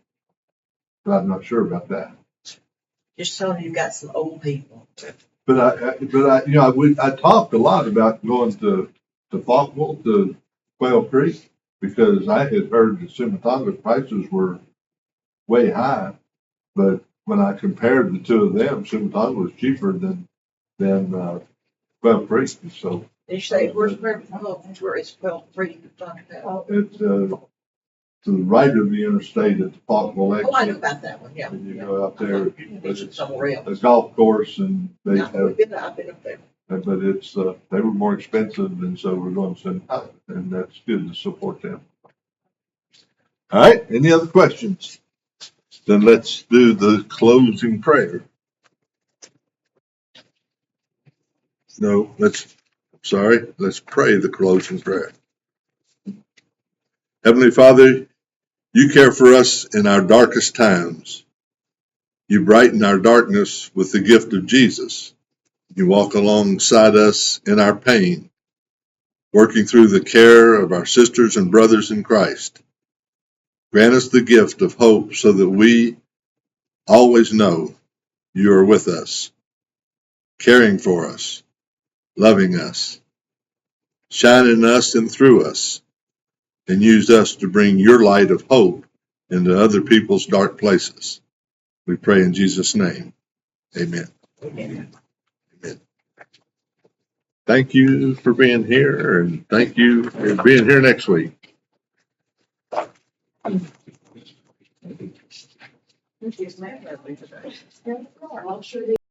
Speaker 3: but I'm not sure about that.
Speaker 6: Just so you've got some old people.
Speaker 3: But I talked a lot about going to Falkville, to Quail Creek, because I had heard that Simatonga's prices were way high. But when I compared the two of them, Simatonga was cheaper than Quail Creek, so
Speaker 6: Did you say, where's where it's well free to talk about?
Speaker 3: it's, to the right of the interstate at the Falkville exit.
Speaker 6: Oh, I know about that one, yeah.
Speaker 3: When you go out there,
Speaker 6: It's somewhere
Speaker 3: a
Speaker 6: else.
Speaker 3: golf course, and they
Speaker 6: Yeah,
Speaker 3: have,
Speaker 6: I've been up there.
Speaker 3: but it's, they were more expensive, and so we're going to send, and that's good to support them. All right, any other questions? Then let's do the closing prayer. No, let's pray the closing prayer. Heavenly Father, you care for us in our darkest times. You brighten our darkness with the gift of Jesus. You walk alongside us in our pain, working through the care of our sisters and brothers in Christ. Grant us the gift of hope so that we always know you are with us, caring for us, loving us, shining us and through us, and use us to bring your light of hope into other people's dark places. We pray in Jesus' name. Amen. Amen. Thank you for being here, and thank you for being here next week.
Speaker 2: She's mad at me today.
Speaker 5: I'm sure they